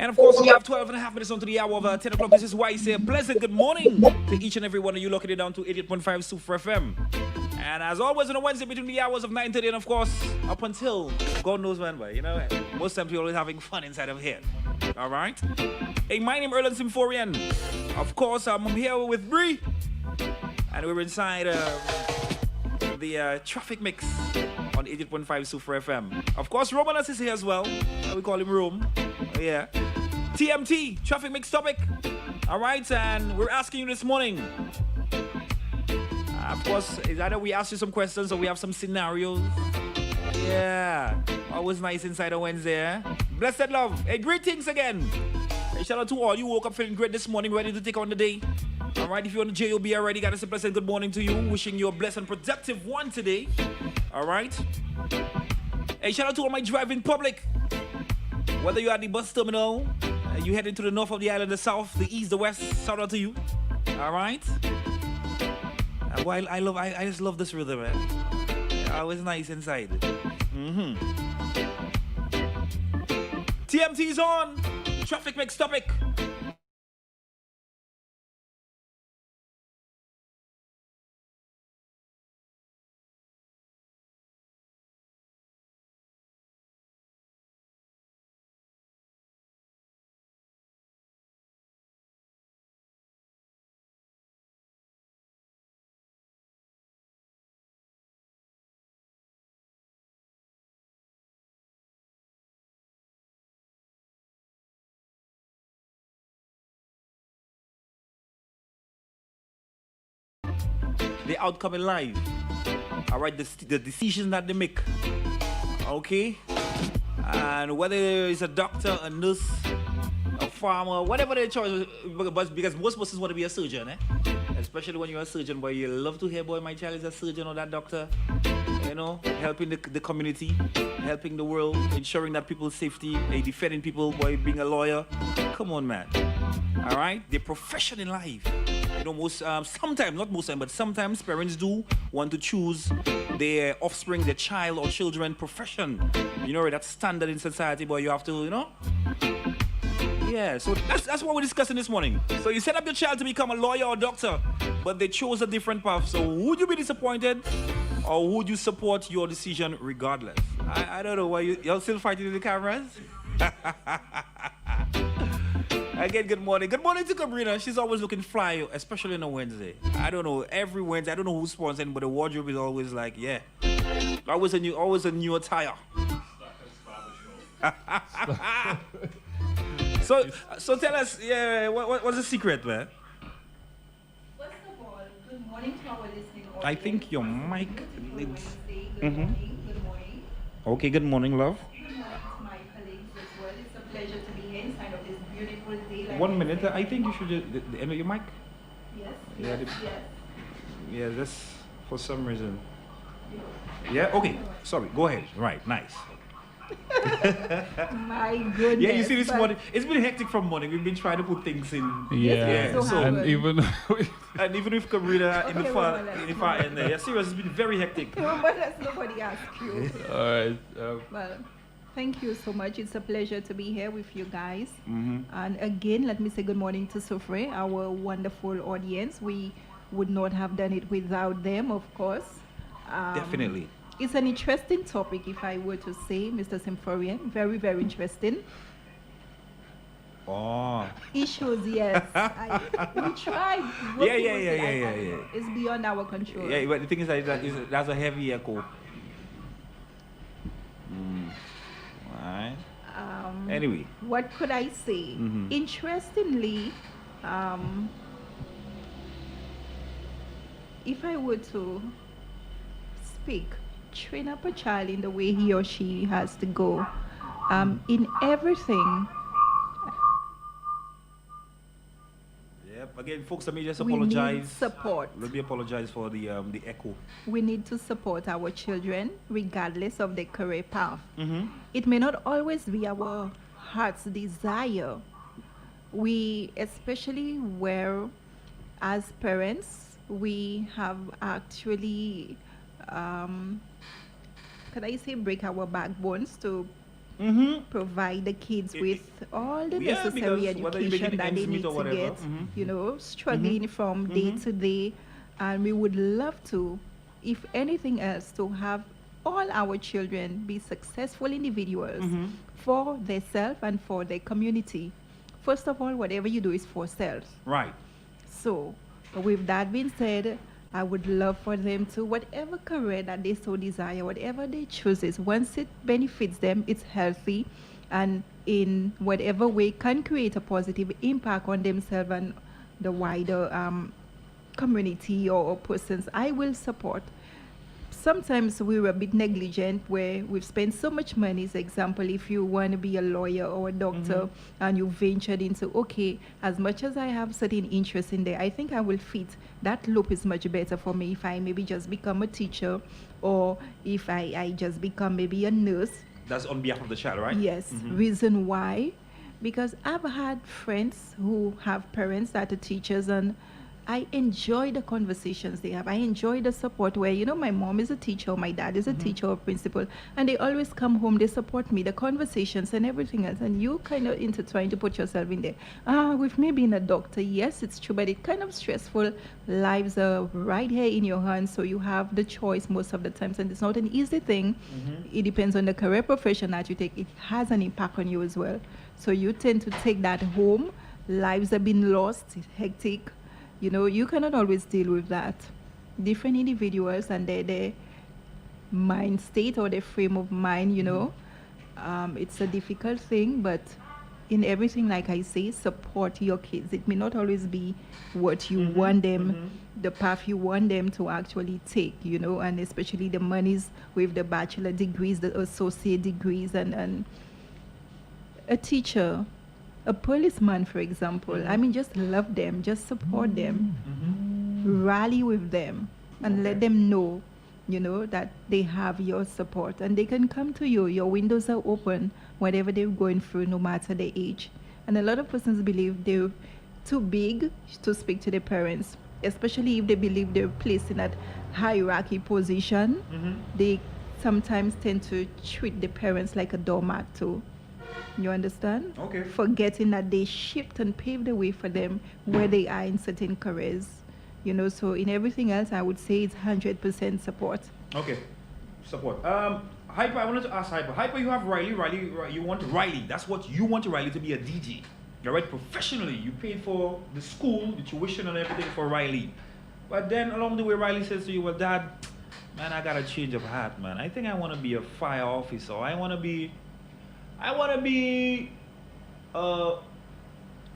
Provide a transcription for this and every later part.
And of course, we have 12 and a half minutes onto the hour of 10 o'clock. This is why I say a pleasant good morning to each and every one of you locking it down to 88.5 Super FM. And as always on a Wednesday between the hours of 9:30 and of course up until God knows when, but you know, most times we're always having fun inside of here. All right? Hey, my name is Erlen Symphorian. Of course, I'm here with Bree. And we're inside the traffic mix on 88.5 Super FM. Of course, Romanas is here as well. We call him Rome. Yeah. TMT, traffic mix topic. All right, and we're asking you this morning. Of course, it's either we ask you some questions or we have some scenarios. Yeah. Always nice inside a Wednesday, eh? Blessed love. Hey, greetings again. Hey, shout out to all you woke up feeling great this morning, ready to take on the day. All right, if you're on the JOB already, got us a blessed good morning to you. Wishing you a blessed and productive one today. All right. Hey, shout out to all my driving public. Whether you're at the bus terminal, you heading to the north of the island, the south, the east, the west, shout out to you. All right. Well, I just love this rhythm, man. Always nice inside. TMT's on. Traffic mix topic. The outcome in life. All right, the decisions that they make. Okay? And whether it's a doctor, a nurse, a farmer, whatever their choice, because most persons want to be a surgeon, eh? Especially when you're a surgeon, boy, you love to hear, boy, my child is a surgeon or that doctor. You know, helping the community, helping the world, ensuring that people's safety, defending people, boy, being a lawyer. Come on, man. All right? The profession in life. You know, sometimes, not most time, but sometimes parents do want to choose their offspring, their child or children profession. You know, that's standard in society, but you have to, you know. Yeah, so that's what we're discussing this morning. So you set up your child to become a lawyer or doctor, but they chose a different path. So would you be disappointed or would you support your decision regardless? I don't know why you're still fighting with the cameras. Again, good morning. Good morning to Cabrina. She's always looking fly, especially on a Wednesday. I don't know, every Wednesday, I don't know who's sponsoring, but the wardrobe is always like, yeah. Always a new attire. So tell us, yeah, what's the secret, man? First of all, good morning to our listening audience. I think your mic needs... Good morning. Okay, good morning, love. Good morning to my colleagues as well. It's a pleasure to be here inside of this beautiful day. Like 1 minute, I think you should just... The end of your mic? Yes, Yeah, yes. Yeah, that's for some reason. Yeah, okay. Sorry, go ahead. Right, nice. My goodness. Yeah, you see this morning, it's been hectic from morning. We've been trying to put things in. Yeah, So and even with Cabrina in the Okay, far well, in the far end there. Yeah, serious, it's been very hectic. But that's nobody asked you. all right. Well, thank you so much. It's a pleasure to be here with you guys. Mm-hmm. And again, let me say good morning to Sofre, our wonderful audience. We would not have done it without them, of course. Definitely. It's an interesting topic, if I were to say, Mr. Symphorian. Very, very interesting. Oh. Issues, yes. We tried. Yeah. It's beyond our control. Yeah, but the thing is that's a heavy echo. Right. Anyway. What could I say? Mhm. Interestingly, if I were to speak, train up a child in the way he or she has to go. In everything, Yep. Again, folks, let me just we apologize. need support. Let me apologize for the echo. We need to support our children regardless of their career path. Mm-hmm. It may not always be our heart's desire. We, especially where as parents, we have actually, can I say, break our backbones to provide the kids It- with all the yeah, necessary because whether you're education making that they ends meet need or to whatever, get, you know, struggling from day to day. And we would love to, if anything else, to have all our children be successful individuals for themselves and for their community. First of all, whatever you do is for self. Right. So, with that being said, I would love for them to, whatever career that they so desire, whatever they chooses, once it benefits them, it's healthy, and in whatever way can create a positive impact on themselves and the wider community or persons, I will support. Sometimes we were a bit negligent where we've spent so much money. For example, if you want to be a lawyer or a doctor and you ventured into, okay, as much as I have certain interest in there, I think I will fit. That loop is much better for me if I maybe just become a teacher, or if I just become maybe a nurse. That's on behalf of the child, right? Yes. Reason why? Because I've had friends who have parents that are teachers, and I enjoy the conversations they have. I enjoy the support where, you know, my mom is a teacher, my dad is a teacher or principal, and they always come home, they support me, the conversations and everything else. And you kind of intertwine to put yourself in there. With me being a doctor, yes, it's true, but it's kind of stressful. Lives are right here in your hands, so you have the choice most of the times, and it's not an easy thing. It depends on the career profession that you take. It has an impact on you as well. So you tend to take that home. Lives have been lost, it's hectic. You know, you cannot always deal with that. Different individuals and their mind state or their frame of mind, you know, it's a difficult thing, but in everything, like I say, support your kids. It may not always be what you want them, the path you want them to actually take, you know, and especially the monies with the bachelor degrees, the associate degrees, and a teacher, a policeman, for example. I mean, just love them, just support them, rally with them, and let them know, you know, that they have your support and they can come to you. Your windows are open, whatever they're going through, no matter their age. And a lot of persons believe they're too big to speak to their parents, especially if they believe they're placed in that hierarchy position. They sometimes tend to treat the parents like a doormat too. You understand? Okay. Forgetting that they shaped and paved the way for them where they are in certain careers. You know, so in everything else, I would say it's 100% support. Okay. Support. Hyper, I wanted to ask Hyper. Hyper, you have Riley. You want Riley. That's what you want Riley to be, a DJ. You're right, professionally. You paid for the school, the tuition and everything for Riley. But then along the way, Riley says to you, well, Dad, man, I got a change of heart, man. I think I want to be a fire officer. I want to be a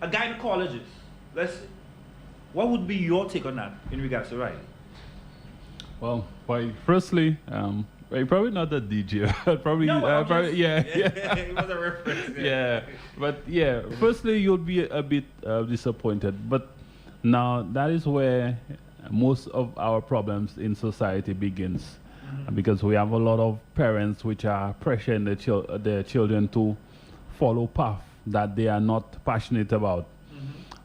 gynecologist. What would be your take on that in regards to Riley? Well, firstly, probably not a DJ. Probably, No, but probably, yeah. it was a reference. Yeah, but yeah, firstly, you'll be a bit disappointed. But now that is where most of our problems in society begins. Because we have a lot of parents which are pressuring their children to follow path that they are not passionate about.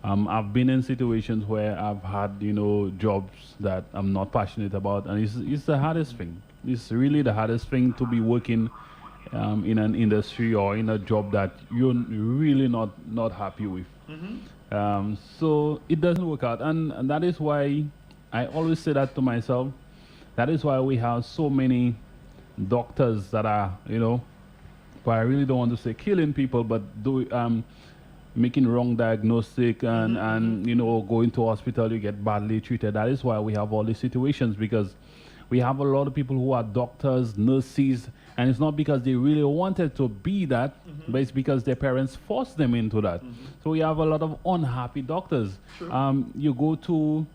I've been in situations where I've had, you know, jobs that I'm not passionate about, and it's the hardest thing. It's really the hardest thing to be working in an industry or in a job that you're really not happy with. So it doesn't work out, and that is why I always say that to myself. That is why we have so many doctors that are, you know, but I really don't want to say killing people, but making wrong diagnostic and you know, going to hospital, you get badly treated. That is why we have all these situations, because we have a lot of people who are doctors, nurses, and it's not because they really wanted to be that, but it's because their parents forced them into that. So we have a lot of unhappy doctors. You go to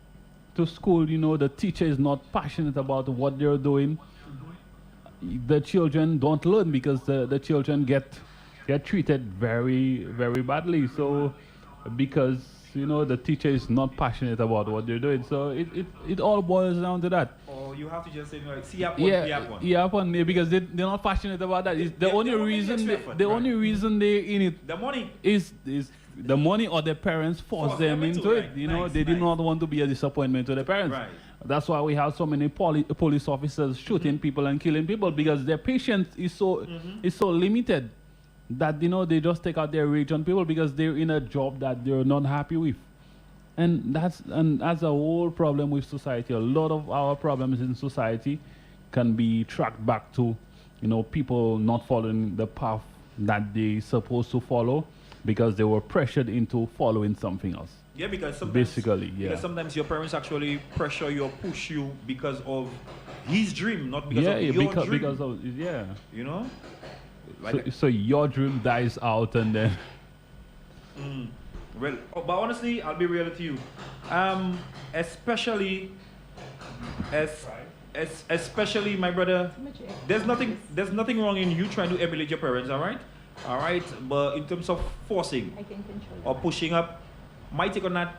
school, you know, the teacher is not passionate about what they're doing. The children don't learn because the children get treated very, very badly. So because, you know, the teacher is not passionate about what they're doing. So it all boils down to that. Or you have to just say, like, see up one, because they're not passionate about that. It's the only reason they're in it. The money is the money, or their parents force them into it. Right. You know, they did not want to be a disappointment to their parents. Right. That's why we have so many police officers shooting people and killing people, because their patience is so limited. that they just take out their rage on people because they're in a job that they're not happy with. And that's a whole problem with society. A lot of our problems in society can be tracked back to people not following the path that they supposed to follow because they were pressured into following something else. Yeah, because sometimes, basically, yeah. Because sometimes your parents actually pressure you or push you because of his dream, not because of your dream. Because of You know, like so your dream dies out and then. Well, but honestly, I'll be real with you. Especially especially my brother. There's nothing wrong in you trying to emulate your parents, all right. But in terms of forcing I can control or pushing up, my take on that,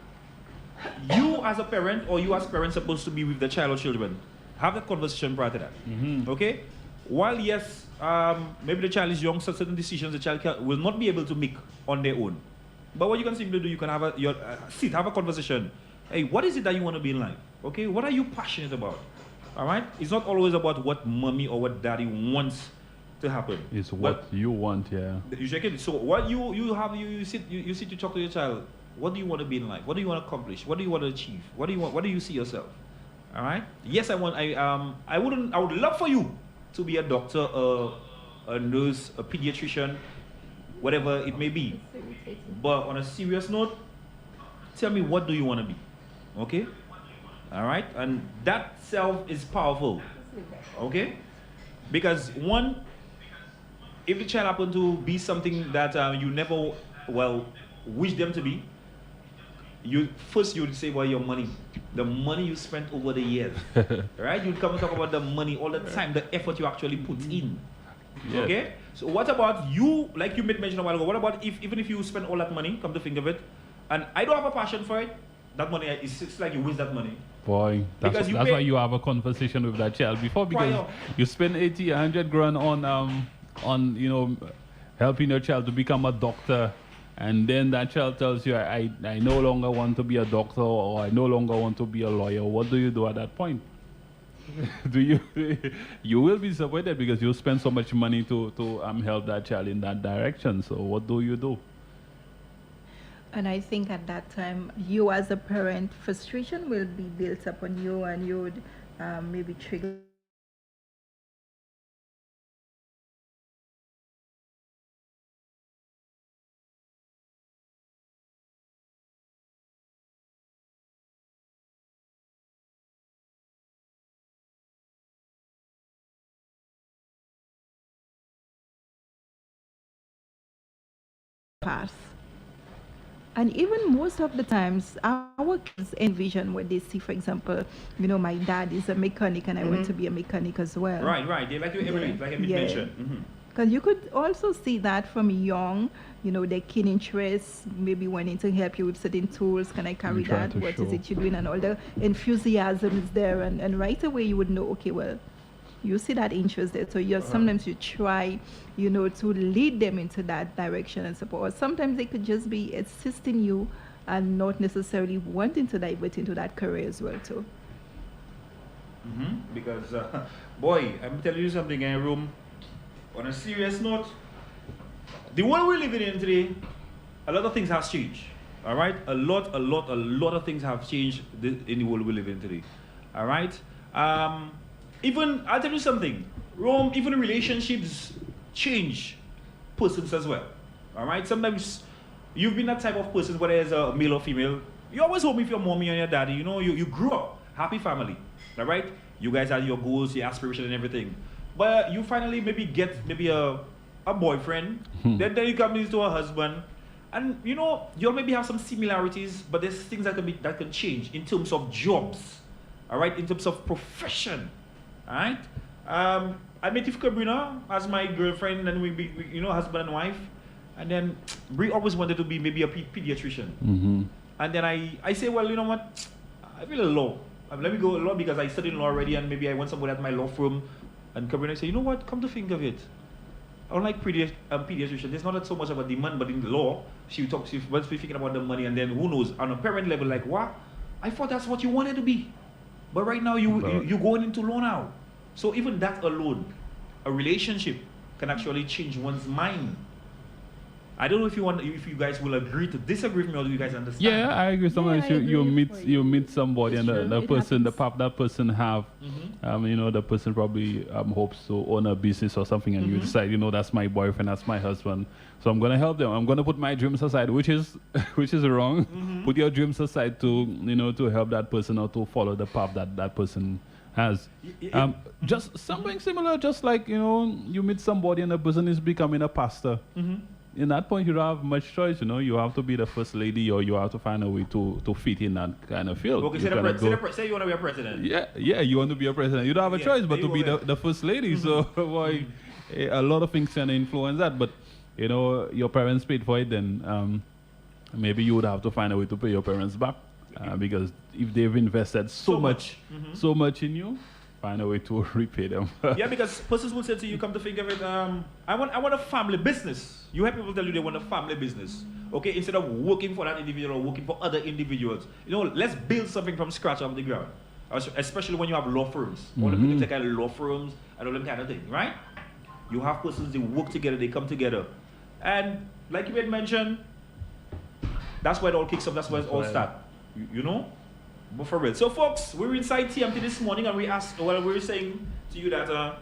you as a parent or you as parents supposed to be with the child or children. Have that conversation prior to that. Okay? While yes, maybe the child is young, so certain decisions the child will not be able to make on their own. But what you can simply do, you can have have a conversation. Hey, what is it that you want to be in life? Okay? What are you passionate about? All right? It's not always about what mommy or what daddy wants to happen. It's what you want, yeah. You check it. So what you sit to talk to your child. What do you want to be in life? What do you want to accomplish? What do you want to achieve? What do you see yourself? All right? Yes, I would love for you to be a doctor, a nurse, a pediatrician, whatever it may be. But on a serious note, tell me, what do you want to be? Okay? All right? And that self is powerful. Okay? Because one, if the child happen to be something that you never, wish them to be, you would say, well, your money, the money you spent over the years, right? You'd come and talk about the money all the time, the effort you actually put in. Yes. Okay? So what about you, like you made mention a while ago, what about even if you spend all that money, come to think of it, and I don't have a passion for it, that money, it's like you waste that money. Boy, that's why you have a conversation with that child before, because you spend 80, 100 grand on helping your child to become a doctor, and then that child tells you, I no longer want to be a doctor, or I no longer want to be a lawyer. What do you do at that point? You will be disappointed because you spend so much money to help that child in that direction. So what do you do? And I think at that time, you as a parent, frustration will be built upon you, and you would maybe trigger path. And even most of the times, our kids envision what they see. For example, my dad is a mechanic, and I want to be a mechanic as well. Right. They like to emulate, like I mentioned. Because you could also see that from young, their keen interests, maybe wanting to help you with certain tools. Can I carry that? What is it you're doing? And all the enthusiasm is there. And right away you would know, okay, well, you see that interest there. So sometimes you try, to lead them into that direction and support. Or sometimes they could just be assisting you and not necessarily wanting to divert into that career as well too. Because, boy, I'm telling you something in a room. On a serious note, the world we're living in today, a lot of things have changed. All right, a lot of things have changed in the world we live in today. All right, even I'll tell you something. Rome, even relationships change persons as well. All right, sometimes you've been that type of person, whether it's a male or female. You always hope with your mommy and your daddy. You grew up happy family. All right, you guys had your goals, your aspirations, and everything. But you finally get a boyfriend, then you come into a husband, and you'll maybe have some similarities, but there's things that can change in terms of jobs, all right, in terms of profession, all right. I met with Cabrina as my girlfriend, and we husband and wife, and then Brie always wanted to be maybe a pediatrician, and then I say, well, you know what, I feel a law. Let me go law because I studied law already, and maybe I want somebody at my law firm. And Cabrina say, you know what, come to think of it, unlike pediatrician, there's not so much of a demand, but in the law, she must be thinking about the money, and then who knows, on a parent level, like, what? I thought that's what you wanted to be. But right now, you're going into law now. So even that alone, a relationship can actually change one's mind. I don't know if you guys will agree to disagree with me, or do you guys understand? Yeah, I agree. Sometimes I agree you for meet you meet somebody, It's and true. the It person, the happens. path that person have, you know, the person probably hopes to own a business or something, and you decide, you know, that's my boyfriend, that's my husband, so I'm gonna help them. I'm gonna put my dreams aside, which is which is wrong. Put your dreams aside to, you know, to help that person or to follow the path that that person has. Just something similar, just like, you know, you meet somebody and the person is becoming a pastor. In that point, you don't have much choice. You know, you have to be the first lady, or you have to find a way to fit in that kind of field. Okay, You say, cannot go- say you want to be a president. yeah, you want to be a president. You don't have a Yeah, choice but there to you be go, the first lady. So, boy, a lot of things can influence that. But, you know, your parents paid for it, then maybe you would have to find a way to pay your parents back. Because if they've invested so much in you, find a way to repay them. Yeah, because persons will say to you, come to think of it, I want a family business. You have people tell you they want a family business. Okay, instead of working for that individual or working for other individuals. You know, let's build something from scratch off the ground. Especially when you have law firms. All the people take out law firms and all them kind of thing, right? You have persons, they work together, they come together. And like you had mentioned, that's where it all kicks off, that's where it all starts. You know? But for real. So folks, we were inside TMT this morning and we were saying to you that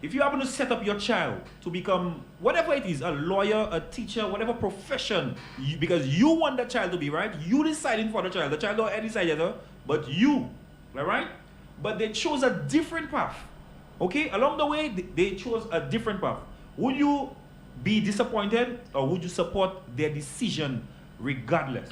if you happen to set up your child to become whatever it is, a lawyer, a teacher, whatever profession, because you want that child to be, right? You deciding for the child don't decide yet, but you, all right? But they chose a different path. Okay? Along the way, they chose a different path. Would you be disappointed, or would you support their decision regardless?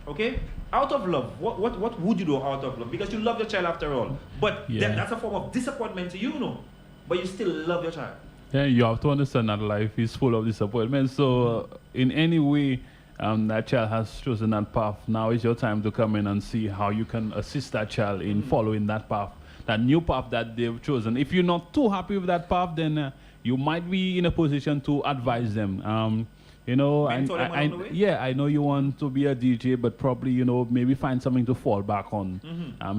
Okay? Out of love, what would you do out of love? Because you love your child after all. But that's a form of disappointment to you, know. But you still love your child. Yeah, you have to understand that life is full of disappointment. So, in any way that child has chosen that path, now is your time to come in and see how you can assist that child in following that path, that new path that they've chosen. If you're not too happy with that path, then you might be in a position to advise them. You know, Mentor them along the way? yeah, I know you want to be a DJ, but probably, you know, maybe find something to fall back on,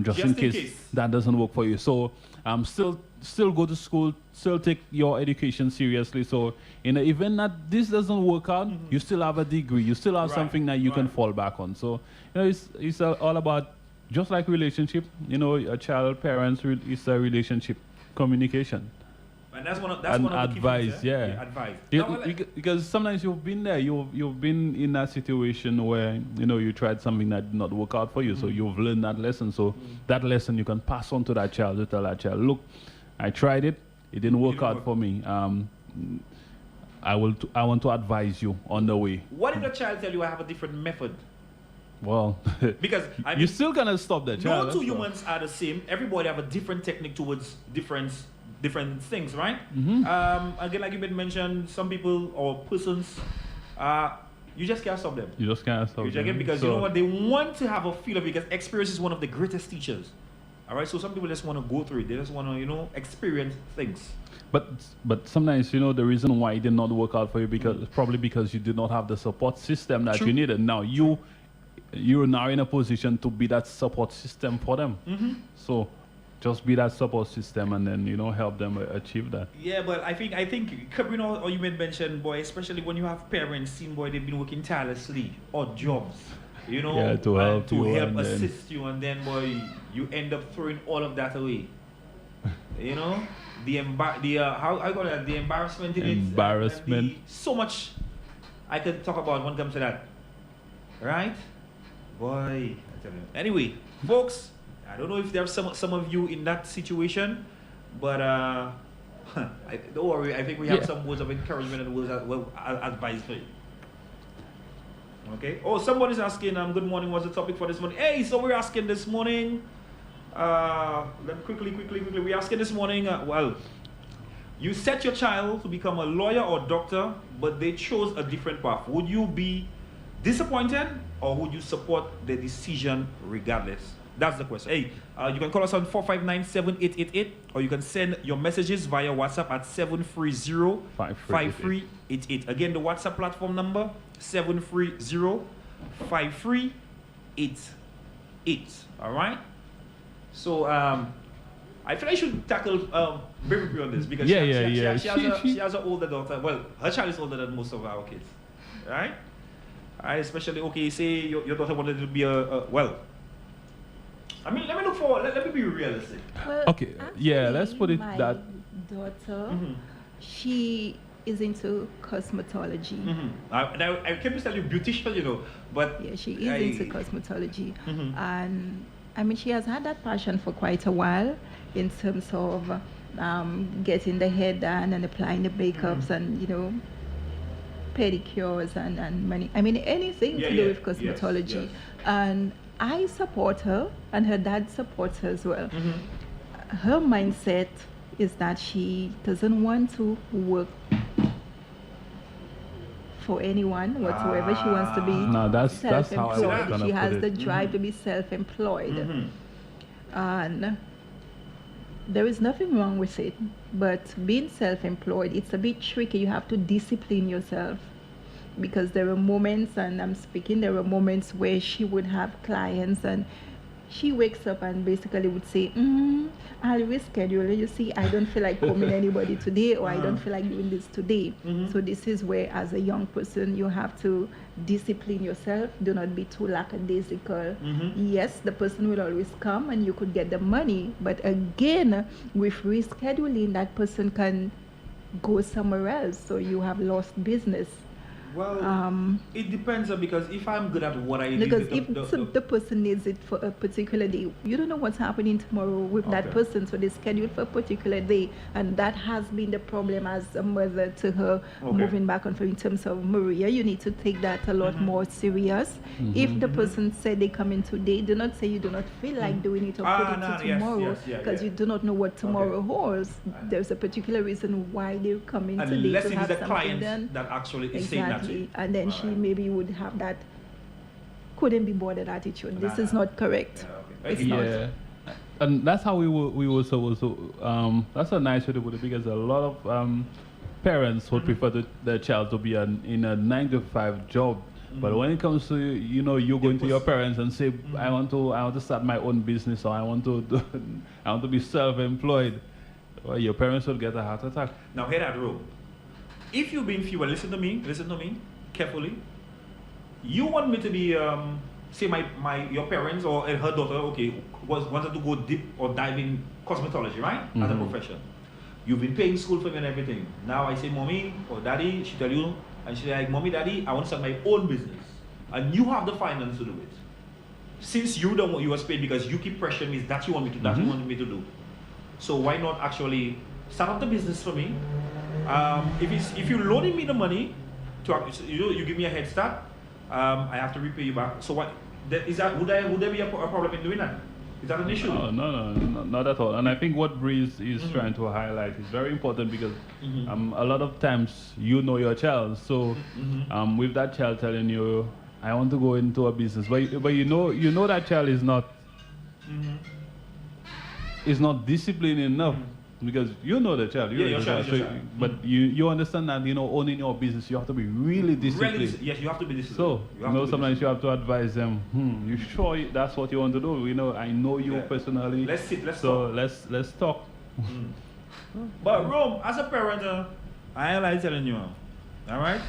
just in case that doesn't work for you. So, still go to school, still take your education seriously. So, in the event that this doesn't work out, you still have a degree, you still have something that you can fall back on. So, you know, it's all about, just like relationship, you know, a child, parents, it's a relationship, communication. And that's one of And the key advice, things, yeah. advice. Yeah, Now, because sometimes you've been there, you've been in that situation where, you know, you tried something that did not work out for you, so you've learned that lesson. So that lesson you can pass on to that child, to tell that child, look, I tried it, it didn't work out for me. I want to advise you on the way. what if the child tell you I have a different method? Well, Because I you mean, still gonna stop that child. no two that's all. humans are the same. Everybody have a different technique towards different things, right? Again, like you been mentioned, some people or persons, you just can't stop them. You just can't stop You just them. can't, because So- you know what, they want to have a feel of it, because experience is one of the greatest teachers. All right, so some people just want to go through it. They just want to, you know, experience things. But sometimes, you know, the reason why it did not work out for you probably because you did not have the support system that you needed. Now you're now in a position to be that support system for them. So just be that support system, and then, you know, help them achieve that. Yeah, but I think Cabrino, or you made mention, boy, especially when you have parents, seen, boy, they've been working tirelessly, odd jobs, you know, Yeah, to help you help and then- assist you, and then, boy, you end up throwing all of that away. You know, how I call it, the embarrassment in Embarrassment. it. So much I could talk about when it comes to that, right? Boy, I tell you. Anyway, folks, I don't know if there's some of you in that situation, but don't worry. I think we have some words of encouragement and words of advice for you. Okay. Oh, somebody's asking. Good morning. What's the topic for this morning? Hey, so we're asking this morning. Let me quickly. We're asking this morning. Well, you set your child to become a lawyer or doctor, but they chose a different path. Would you be disappointed, or would you support the decision regardless? That's the question. Hey, you can call us on 459-7888, or you can send your messages via WhatsApp at 730-5388. Again, the WhatsApp platform number 730-5388. All right. So I feel I should tackle Baby on this, because Yeah, she yeah. has an older daughter. Well, her child is older than most of our kids. right? Right, especially, okay, say your daughter wanted to be well, I mean, let me look for, let me be realistic. Well, Okay, yeah, let's actually, put it my that. daughter, Mhm. she is into cosmetology. I came to tell you beautician, you know, but Yeah, she is into I- cosmetology. Mhm. And I mean, she has had that passion for quite a while in terms of getting the hair done and applying the makeups and, you know, pedicures and many, I mean, anything Yeah, to do yeah, with yes, cosmetology. yes. And I support her, and her dad supports her as well. Mhm. Her mindset is that she doesn't want to work for anyone whatsoever. She wants to be No, that's how I was self-employed. gonna She put has it. the drive to be self-employed. Mhm. And there is nothing wrong with it, but being self-employed, it's a bit tricky. You have to discipline yourself, because there are moments, and I'm speaking, there are moments where she would have clients and she wakes up and basically would say, I'll reschedule. You see, I don't feel like coming anybody today, or I don't feel like doing this today. So this is where, as a young person, you have to discipline yourself. Do not be too lackadaisical. Yes, the person will always come and you could get the money, but again, with rescheduling, that person can go somewhere else, so you have lost business. Well, it depends because if I'm good at what I do, Because if the person needs it for a particular day, you don't know what's happening tomorrow with that Okay. person, so they schedule for a particular day, and that has been the problem as a mother to her, Okay. moving back and forth. In terms of Maria, you need to take that a lot more serious. If the person said they come in today, do not say you do not feel like doing it or put it no, to yes, tomorrow, yes, yeah, because yeah. you do not know what tomorrow holds. There's a particular reason why they're coming today unless to it is have a something client done. that actually is saying that. Exactly. And then she Alright. maybe would have that couldn't be bothered attitude. This is not correct. Yeah, okay. It's not. Yeah, and that's how we were supposed to. That's a nice way to put it, because a lot of parents would prefer their child to be in a 9 to 5 job. But when it comes to, you know, you going to your parents and say, I want to start my own business, or I want to I want to be self-employed, well, your parents will get a heart attack. Now hear that rule. If you've been fewer, listen to me carefully. You want me to be say your parents or her daughter, okay, wanted to go deep or dive in cosmetology, right? As a profession. You've been paying school for me and everything. Now I say, mommy or daddy, she tell you, and she's like, mommy, daddy, I want to start my own business. And you have the finance to do it. Since you don't want, you was paid because you keep pressuring me that you want me to, that you want me to do. So why not actually start up the business for me? If you're loaning me the money, you give me a head start, I have to repay you back. So what? Would there be a problem in doing that? Is that an issue? No, not at all. And I think what Breeze is trying to highlight is very important, because a lot of times you know your child. So with that child telling you, I want to go into a business, but you know that child is not disciplined enough. Because you know the child, Yeah, your child, your child. But you understand that, you know, owning your business, you have to be really disciplined. Yes, you have to be disciplined. So, You have to be sometimes you disciplined. have to advise them, you sure that's what you want to do? You know, I know you Yeah. personally. Let's sit, let's so talk. let's talk. But Rome, as a parent, I ain't like telling you, all right?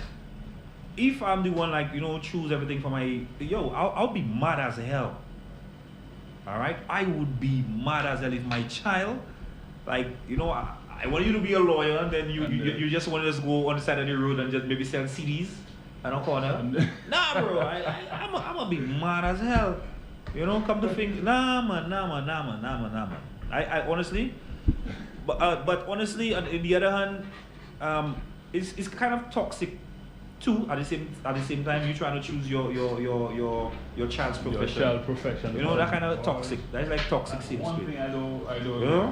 If I'm the one, like, you know, choose everything for my, I'll be mad as hell. All right? I would be mad as hell if my child, like, you know, I want you to be a lawyer, and then you just want to just go on the side of the road and just maybe sell CDs on a corner. Nah, bro, I'm gonna be mad as hell. You know, come to think, nah, man. I honestly, but honestly, on the other hand, it's kind of toxic too. At the same time, you're trying to choose your child's profession. Your child profession. You know, that kind of toxic. That's like toxic sales One pitch. thing I do. Yeah?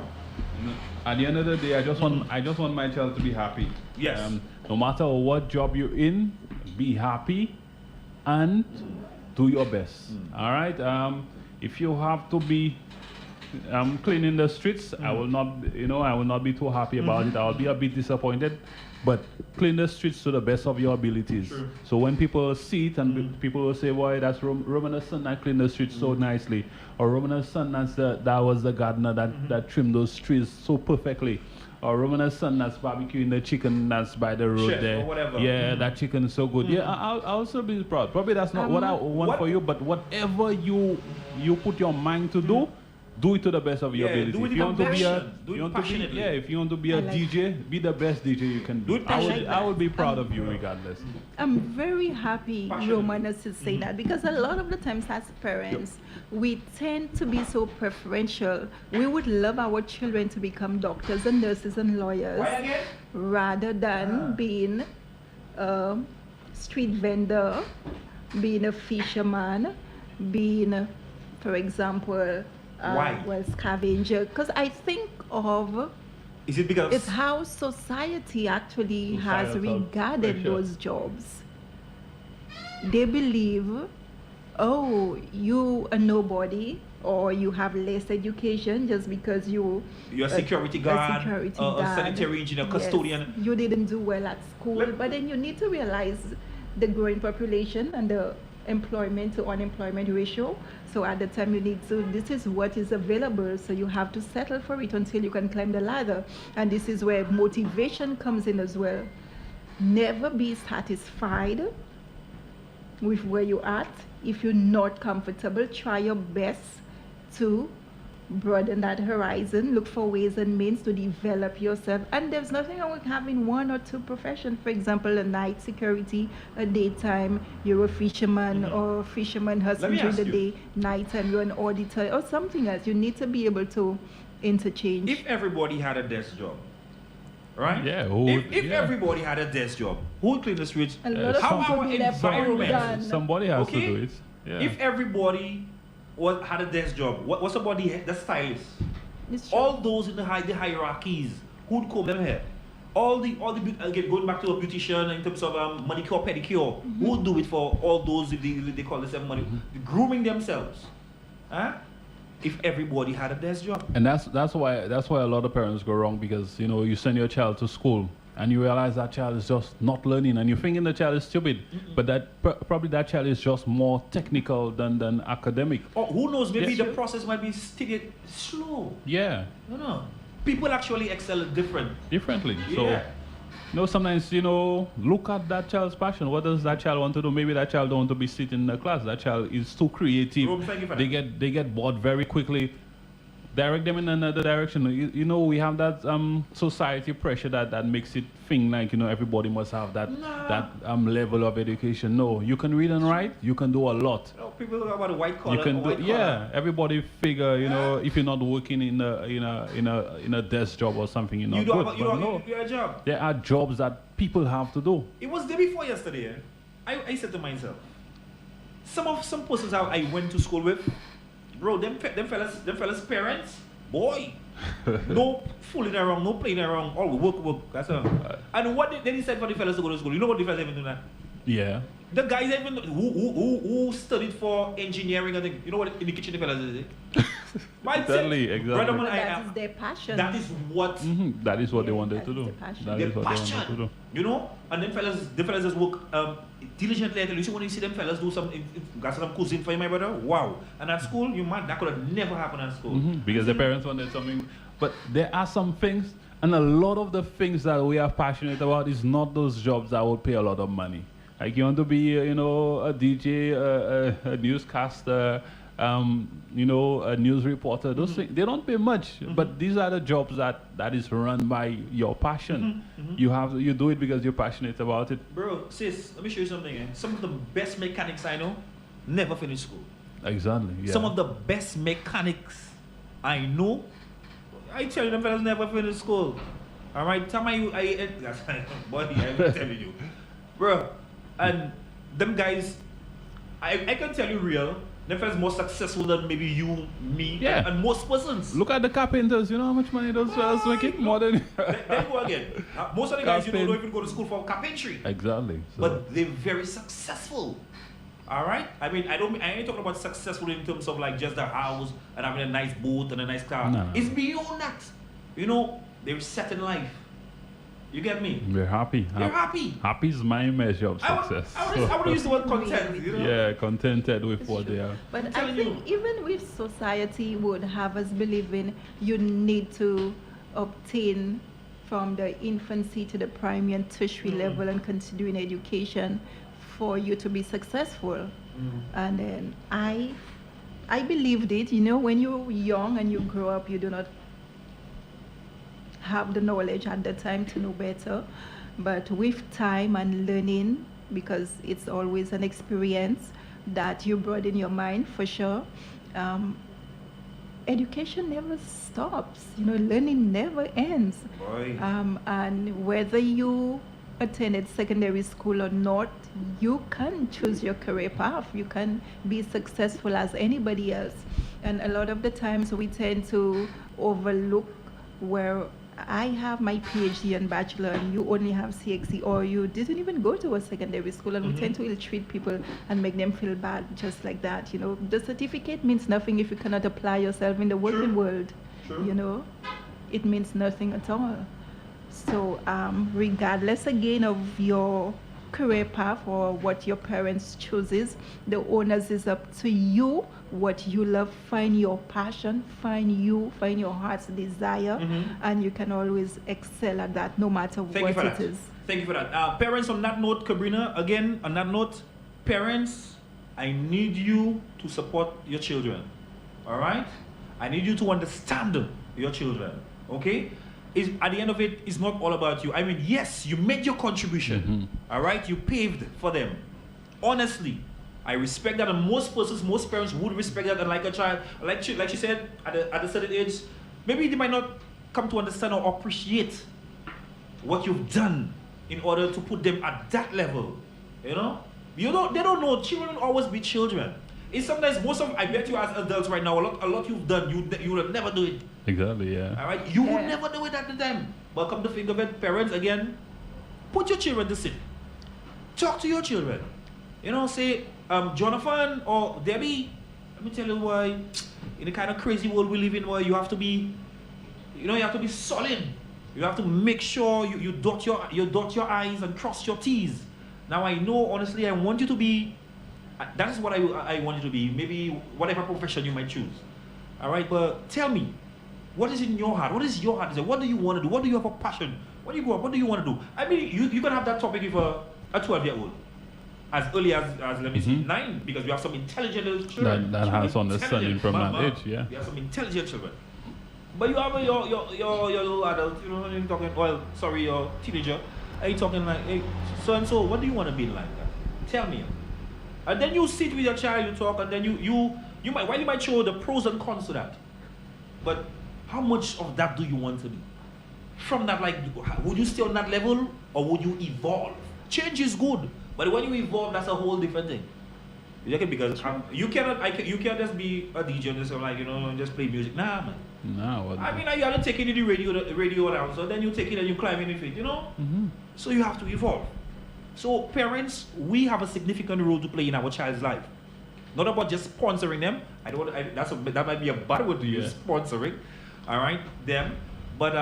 At the end of the day, I just want my child to be happy. Yes. No matter what job you're in, be happy and do your best. All right. If you have to be cleaning the streets, I will not be too happy about it. I will be a bit disappointed. But clean the streets to the best of your abilities. True. So when people see it and people will say, "Boy, that's Roman's son that cleaned the streets so nicely," or Roman's son that was the gardener that trimmed those trees so perfectly. or Roman's son that's barbecuing the chicken that's by the road Chef or there. whatever. Yeah, that chicken is so good. Yeah, I'll also be proud. Probably that's not what I want what- for you, but whatever you put your mind to do it to the best of your Yeah, ability. do it If with you want to be a, passion. Do it you want to be, passionately. yeah, if you want to be a I like DJ, be the best DJ you can Do be. it I passionately. would be proud of you regardless. I'm very happy Passionate. Romanus is saying that, because a lot of the times as parents, we tend to be so preferential. We would love our children to become doctors and nurses and lawyers Why again? rather than being a street vendor, being a fisherman, being, for example, Why? well, scavenger. Because I think of Is it because it's how society actually has Societal regarded pressure. those jobs. They believe, oh, you are nobody, or you have less education just because you're a security a guard, security a guard. sanitary engineer, Yes, custodian? you didn't do well at school, Let- but then you need to realize the growing population and the employment to unemployment ratio. So at the time you need to, this is what is available, so you have to settle for it until you can climb the ladder. And this is where motivation comes in as well. Never be satisfied with where you're at. If you're not comfortable, try your best to broaden that horizon, look for ways and means to develop yourself. And there's nothing wrong with having one or two professions. For example, a night security, a daytime, you're a fisherman, or fisherman husband me during ask the you. day, nighttime, you're an auditor, or something else. You need to be able to interchange. If everybody had a desk job, right? Yeah, who If, would- if yeah. everybody had a desk job, who would clean the streets? A lot of How people our do their part environment- done. Somebody has Okay? to do it. Yeah. If everybody had a desk job, what's somebody the stylist? It's true. All those in the hierarchies, who'd comb them hair? All the again, going back to a beautician in terms of manicure pedicure, who would do it for all those if they call themselves money grooming themselves? Huh? If everybody had a desk job. And that's why a lot of parents go wrong, because you send your child to school and you realize that child is just not learning, and you're thinking the child is stupid, but probably that child is just more technical than academic. Or who knows, maybe Yes, the sure. process might be still slow. Yeah, No. People actually excel different. differently. So Yeah. sometimes look at that child's passion. What does that child want to do? Maybe that child don't want to be sitting in the class. That child is too creative. Rob, thank you for They that. get bored very quickly. Direct them in another direction. We have that society pressure that makes it think like everybody must have that level of education. No, you can read and write. You can do a lot. People talk about a white collar. You can do, yeah. Everybody figure, if you're not working in a desk job or something, you're not You good. don't have But no, you do a job. there are jobs that people have to do. It was day before yesterday. I said to myself, some persons I went to school with, bro, them fellas parents, boy, no fooling around, no playing around, all work. That's all. And what they decide for the fellas to go to school? You know what the fellas even do that? Yeah. The guys even who studied for engineering, I think, you know what in the kitchen the fellas is? Exactly. Brother, man, But that is their passion. that is what That is what they Yeah, wanted that to is do. the passion. That their is what they wanted to passion, do. you know, and them fellas just work diligently. I tell you, see when you see them fellas do some, got some cuisine for you, my brother. Wow! And at school, you mad, that could have never happened at school. Because the parents wanted something. But there are some things, and a lot of the things that we are passionate about is not those jobs that will pay a lot of money. Like you want to be, a DJ, a newscaster, a news reporter. Those things, they don't pay much, but these are the jobs that is run by your passion. You do it because you're passionate about it. Bro, sis, let me show you something. Some of the best mechanics I know never finished school. Exactly. Yeah. Some of the best mechanics I know, I tell you, them fellas never finished school. All right, tell me, buddy, I'm telling you, bro. And them guys, I can tell you real, them fellas more successful than maybe you, me, Yeah. and most persons. Look at the carpenters. You know how much money those fellas making? More than There you go again. Most of the guys don't Carpent- even go to school for carpentry. Exactly. So, But they're very successful. All right. I mean, I ain't talking about successful in terms of like just the house and having a nice boat and a nice car. No. It's beyond that. They're set in life. You get me? we're happy. They're happy. Happy is my measure of I success. would use the word content. Yeah, contented with It's what true. they are. But I'm I telling think even with society would have us believing you need to obtain from the infancy to the primary and tertiary level and continuing education for you to be successful. And then I believed it. You know, when you're young and you grow up, you do not have the knowledge at the time to know better. But with time and learning, because it's always an experience that you brought in your mind, for sure, education never stops. You know, learning never ends. Boy. And whether you attended secondary school or not, you can choose your career path. You can be successful as anybody else. And a lot of the times we tend to overlook where I have my PhD and bachelor and you only have CXC, or you didn't even go to a secondary school, and we tend to ill-treat people and make them feel bad just like that. You know, the certificate means nothing if you cannot apply yourself in the working world. You know, it means nothing at all. So regardless again of your career path or what your parents chooses, the onus is up to you. What you love, find your passion, find your heart's desire, and you can always excel at that no matter what it is. Thank you for that. Parents, on that note, Cabrina, again, on that note, parents, I need you to support your children. All right? I need you to understand your children. Okay? At the end of it, it's not all about you. I mean, yes, you made your contribution. All right? You paved for them. Honestly, I respect that, and most parents would respect that. And like a child, like she said, at a certain age, maybe they might not come to understand or appreciate what you've done in order to put them at that level. You know, they don't know. Children will always be children. It's sometimes I bet you as adults right now, a lot you've done, you will never do it. Exactly, yeah. All right, you would never do it at the time. But come to think of it, parents, again, put your children to sit. Talk to your children. You know, say, Jonathan or Debbie, let me tell you why, in the kind of crazy world we live in, where you have to be, you have to be solid. You have to make sure you dot your I's and cross your T's. Now I know, honestly, I want you to be, that is what I want you to be, maybe whatever profession you might choose. All right, but tell me, what is in your heart? What is your heart? What do you want to do? What do you have a passion? What do you go up? What do you want to do? I mean, you can have that topic with a 12-year-old. As early as let me see, 9, because we have some intelligent children. That has understanding from that age, yeah. We have some intelligent children. But you have your little adult, you're talking, your teenager, and you're talking like, hey, so and so, what do you want to be like that? Tell me. And then you sit with your child, you talk, and then you might show the pros and cons to that. But how much of that do you want to do? From that, like, would you stay on that level, or would you evolve? Change is good. But when you evolve, that's a whole different thing. Because you can't just be a DJ and just just play music. Nah, man. No. I mean, you have to take it to the radio now, so then you take it and you climb in with it, So you have to evolve. So parents, we have a significant role to play in our child's life. Not about just sponsoring them. That might be a bad word to use, sponsoring. All right, them. But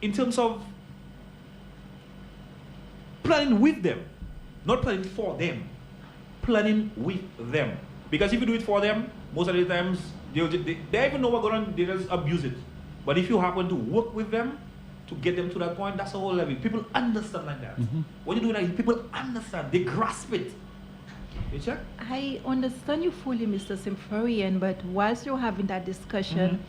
in terms of planning with them. Not planning for them, planning with them. Because if you do it for them, most of the times, they even know what's going on, they just abuse it. But if you happen to work with them, to get them to that point, that's a whole level. People understand like that. When you do that, people understand, they grasp it. You check? I understand you fully, Mr. Symphorian, but whilst you're having that discussion,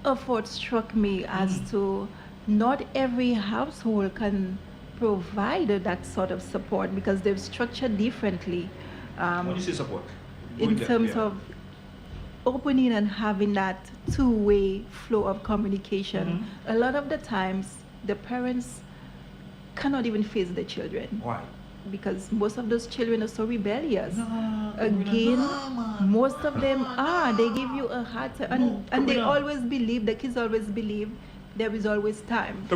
a thought struck me as to not every household can provide that sort of support, because they're structured differently. When you say support? In terms of opening and having that two-way flow of communication, a lot of the times the parents cannot even face the children. Why? Because most of those children are so rebellious. Most of them are. They give you a hard time, and they always believe, the kids always believe, there is always time.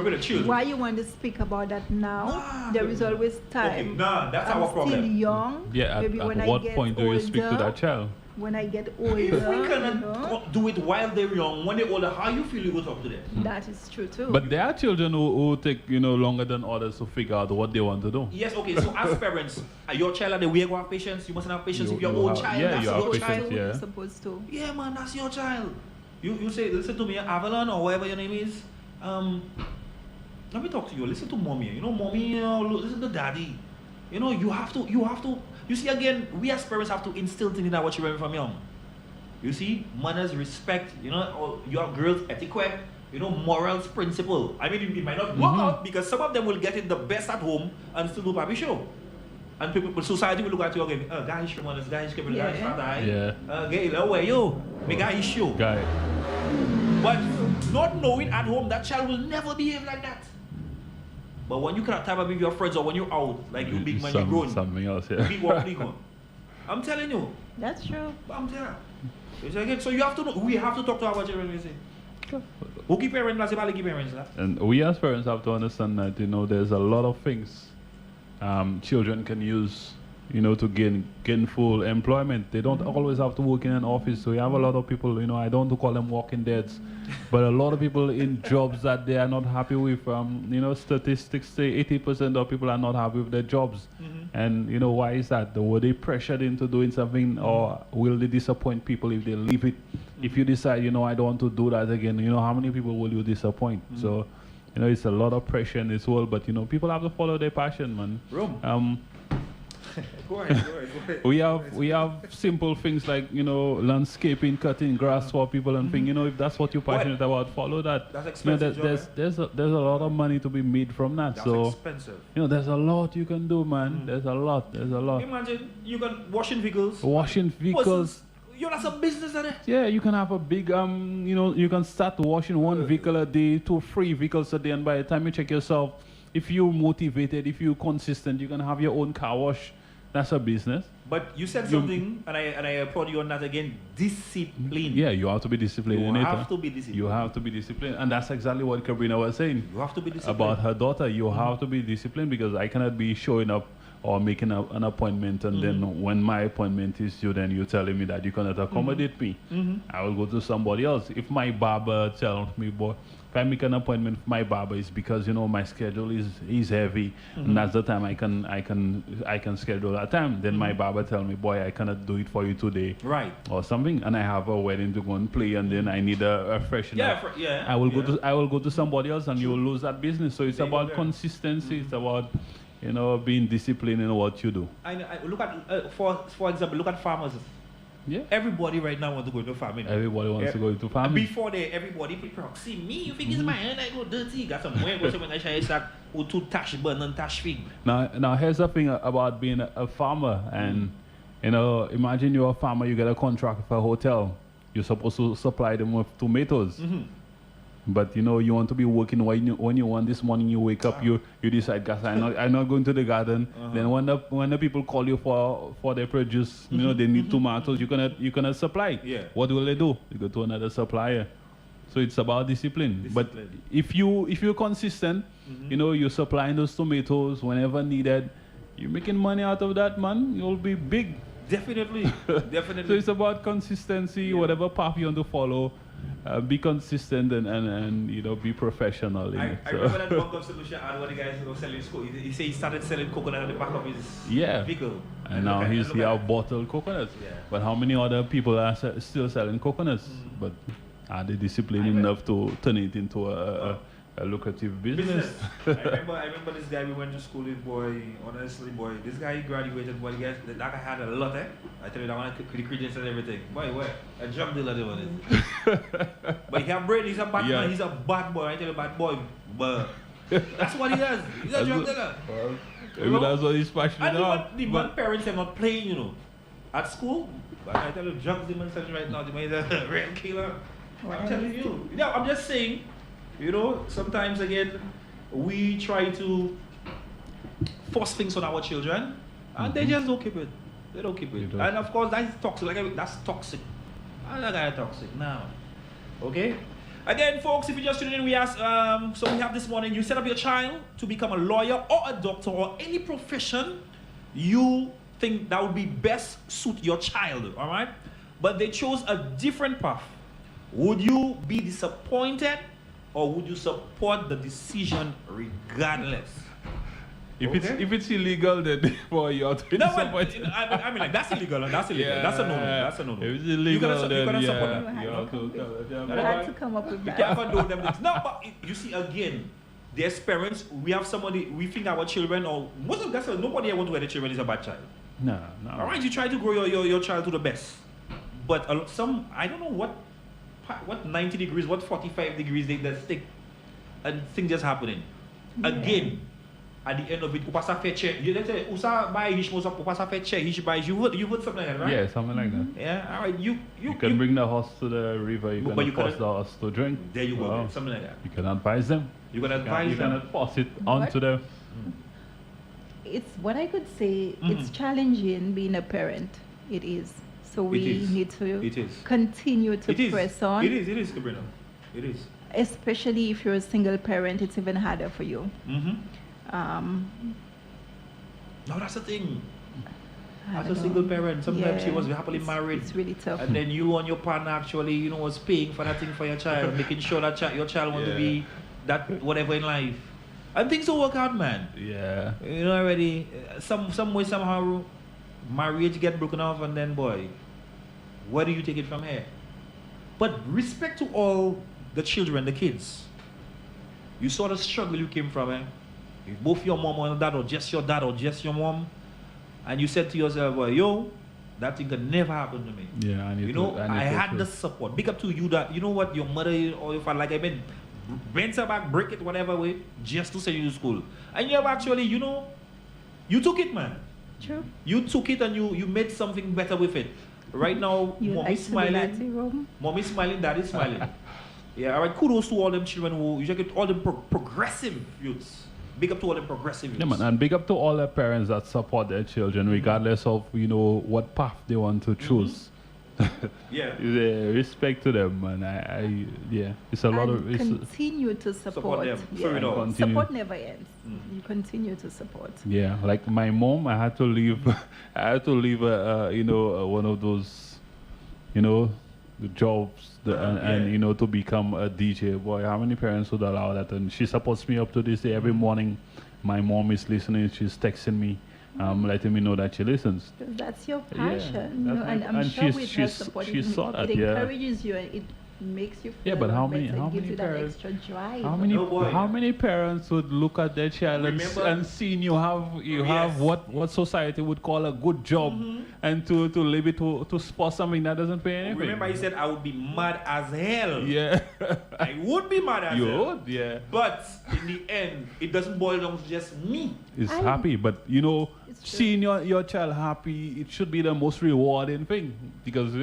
Why you want to speak about that now? There is always time. Okay, that's our problem. I'm still young. Yeah, maybe when at what I get point do you speak to that child? When I get older. If we cannot do it while they're young, when they're older, how you feel you go talk to them? That is true too. But there are children who take longer than others to figure out what they want to do. Yes, okay, so as parents, your child at the way you have patience, you mustn't have patience with your own child. Yeah, that's you have your patience, child. yeah. You're supposed to. Yeah, man, that's your child. You say, listen to me, Avalon or whatever your name is. let me talk to you. Listen to mommy. You know, mommy, listen to daddy. You know, you have to, you see, again, we as parents have to instill things in our children from young. You see, manners, respect, you know, or your girls' etiquette, you know, morals, principle. I mean, it might not work out because some of them will get it the best at home and still do papi show. And people, society will look at you again, guy is manners, guy is keeping, guy is fat, Yeah. where you? Me guy is show. Guy. But not knowing at home that child will never behave like that. But when you cannot type up with your friends or when you're out, like you big man, you grown. Something else, yeah. Big one, big one. I'm telling you. That's true. I'm telling you. It's again, so you have to know, we have to talk to our children, you see. Who keep parents, that's about keep parents. And we as parents have to understand that, you know, there's a lot of things children can use, you know, to gain full employment. They don't always have to work in an office. So you have a lot of people, you know, I don't want to call them walking deads, but a lot of people in jobs that they are not happy with. You know, statistics say 80% of people are not happy with their jobs. And, you know, why is that? Were they pressured into doing something, or will they disappoint people if they leave it? If you decide, you know, I don't want to do that again, you know, how many people will you disappoint? So, you know, it's a lot of pressure in this world, but, you know, people have to follow their passion, man. Go ahead. We have simple things like, you know, landscaping, cutting grass for people and things. You know, if that's what you're passionate about, follow that. That's expensive. You know, there's a lot of money to be made from that. That's so expensive. you know, there's a lot you can do, man. There's a lot. Imagine you can washing vehicles. Washing vehicles. Yo, that's a business, isn't it? Yeah, you can have a big you know, you can start washing one vehicle a day, 2, 3 vehicles a day, and by the time you check yourself, if you're motivated, if you're consistent, you can have your own car wash. That's a business. But you said something, and I applaud you on that again. Discipline. Yeah, you have to be disciplined. You have to be disciplined. You have to be disciplined, and that's exactly what Kabrina was saying. You have to be disciplined About her daughter. You have to be disciplined because I cannot be showing up or making an appointment, and then when my appointment is due, then you're telling me that you cannot accommodate me. I will go to somebody else. If my barber tells me, boy, if I make an appointment with my barber, it's because, you know, my schedule is heavy, and that's the time I can schedule that time. Then my barber tell me, boy, I cannot do it for you today, right, or something, and I have a wedding to go and play, and then I need a freshener. I will go to somebody else, and you will lose that business. So it's about consistency. It's about, you know, being disciplined in what you do. I look at for example, look at farmers. Yeah. Everybody right now wants to go into farming. Everybody wants to go into farming. Before everybody people see me, you think it's my hand, I go dirty, got some way, go somewhere, I say, or two tash burn and tash fig. Now here's the thing about being a farmer, and you know, imagine you're a farmer, you get a contract for a hotel, you're supposed to supply them with tomatoes. But you know, you want to be working when you want. This morning you wake up, you decide, guys, I'm not going to the garden. Then when the people call you for their produce, you know, they need tomatoes, you cannot supply. Yeah. What will they do? You go to another supplier. So it's about discipline. But if you're consistent, you know, you're supplying those tomatoes whenever needed, you're making money out of that, man. You'll be big. Definitely. So it's about consistency, whatever path you want to follow. Be consistent and you know, be professional. I remember that Bank of Solution ad where the guys were selling. He said he started selling coconut at the back of his vehicle. And now he have bottled coconuts. Yeah. But how many other people are still selling coconuts? But are they disciplined enough to turn it into a lucrative business? I remember this guy we went to school with, boy. Honestly, boy, this guy he graduated. Boy, that guy had a lot, eh? I tell you, that one the credits and everything. Boy, what? A drug dealer, they was. But he have brain. He's a bad man. He's a bad boy. I tell you, bad boy. But that's what he does. He's a drug dealer. Maybe that's what he's passionate about. The man parents are not playing, you know, at school. But I tell you, drugs the man selling right now. The man is a real killer. I'm telling you. Yeah, I'm just saying. You know, sometimes again, we try to force things on our children, and they just don't keep it. They don't keep it. And of course, that's toxic. That's toxic. I'm not gonna toxic now. Okay? Again, folks, if you just tuned in, we asked, so we have this morning, you set up your child to become a lawyer or a doctor or any profession you think that would be best suit your child, all right? But they chose a different path. Would you be disappointed? Or would you support the decision regardless? If it's illegal, then boy, you have to support it. I mean, like, that's illegal. That's illegal. Yeah. That's a no-no. That's a no-no. If it's illegal, then support yeah, that. You had to come up with You that. can't condone them things. No, but you see, again, there's parents, we have somebody, we think our children, or most of us, nobody ever want to wear the children is a bad child. No. All right, you try to grow your child to the best. But some, I don't know what 90 degrees, what 45 degrees they stick, and things just happening. Yeah. Again, at the end of it, you pass a fair check. You let's say, usa buy hish most of pass a fair check. Hish buy you would something like that, right? Yeah, something like that. Yeah. All right. You can bring the horse to the river. You But can you force cannot- the horse to drink. There you go. Wow. Something like that. You can advise them. You can You advise them. cannot force it onto them. It's what I could say. It's Mhm. challenging being a parent. It is. So we is. need to It is. continue to It is. press on. It is, Sabrina. It is. Especially if you're a single parent, it's even harder for you. Mm-hmm. No, that's the thing. I As a don't know. single parent, sometimes she Yeah, was happily it's- married. It's really tough. And then you and your partner actually, was paying for that thing for your child, making sure that your child wants to be that whatever in life. And things will work out, man. Yeah. Already, some way, somehow, marriage get broken off, and then, boy, where do you take it from here? But respect to all the children, the kids. You saw the struggle you came from, eh? If both your mom or dad, or just your dad, or just your mom, and you said to yourself, well, yo, that thing could never happen to me. Yeah, I need You to. know, need I to had too. the support. Big up to you that, you know what, your mother or your father, like I mean, bend her back, break it, whatever way, just to send you to school. And you have actually, you took it, man. True. You took it and you made something better with it. Right now, You mom like is to be that smiling. zero? Mom is smiling, dad is smiling. Yeah, all right, kudos to all them children who, you get all them progressive youths. Big up to all them progressive youths. Yeah, man, and big up to all the parents that support their children, regardless of what path they want to choose. Yeah. Yeah, respect to them, and yeah, it's a lot of And continue to support. them. Yeah. Through it all. Continue. Support never ends. Mm. You continue to support. Yeah, like my mom, I had to leave. I had to leave. One of those, the jobs, and Yeah. to become a DJ. Boy, how many parents would allow that? And she supports me up to this day. Every morning, my mom is listening. She's texting me, letting me know that she listens. Because that's your Yeah, passion, that's and my- I'm and sure she's- with her she's- support, she it, saw that, it yeah. encourages you and it makes you feel Yeah, but a how lot many- better. how It gives many you that parents- extra drive. How many Oh, boy. how many parents would look at their child Remember- and seeing you have Yes. what society would call a good job, and to leave it to spot something that doesn't pay anything? Remember, he said I would be mad as hell. Yeah. I would be mad as You hell. would, yeah. But in the end, it doesn't boil down to just me. It's I- happy, but It's true. seeing your child happy, it should be the most rewarding thing, because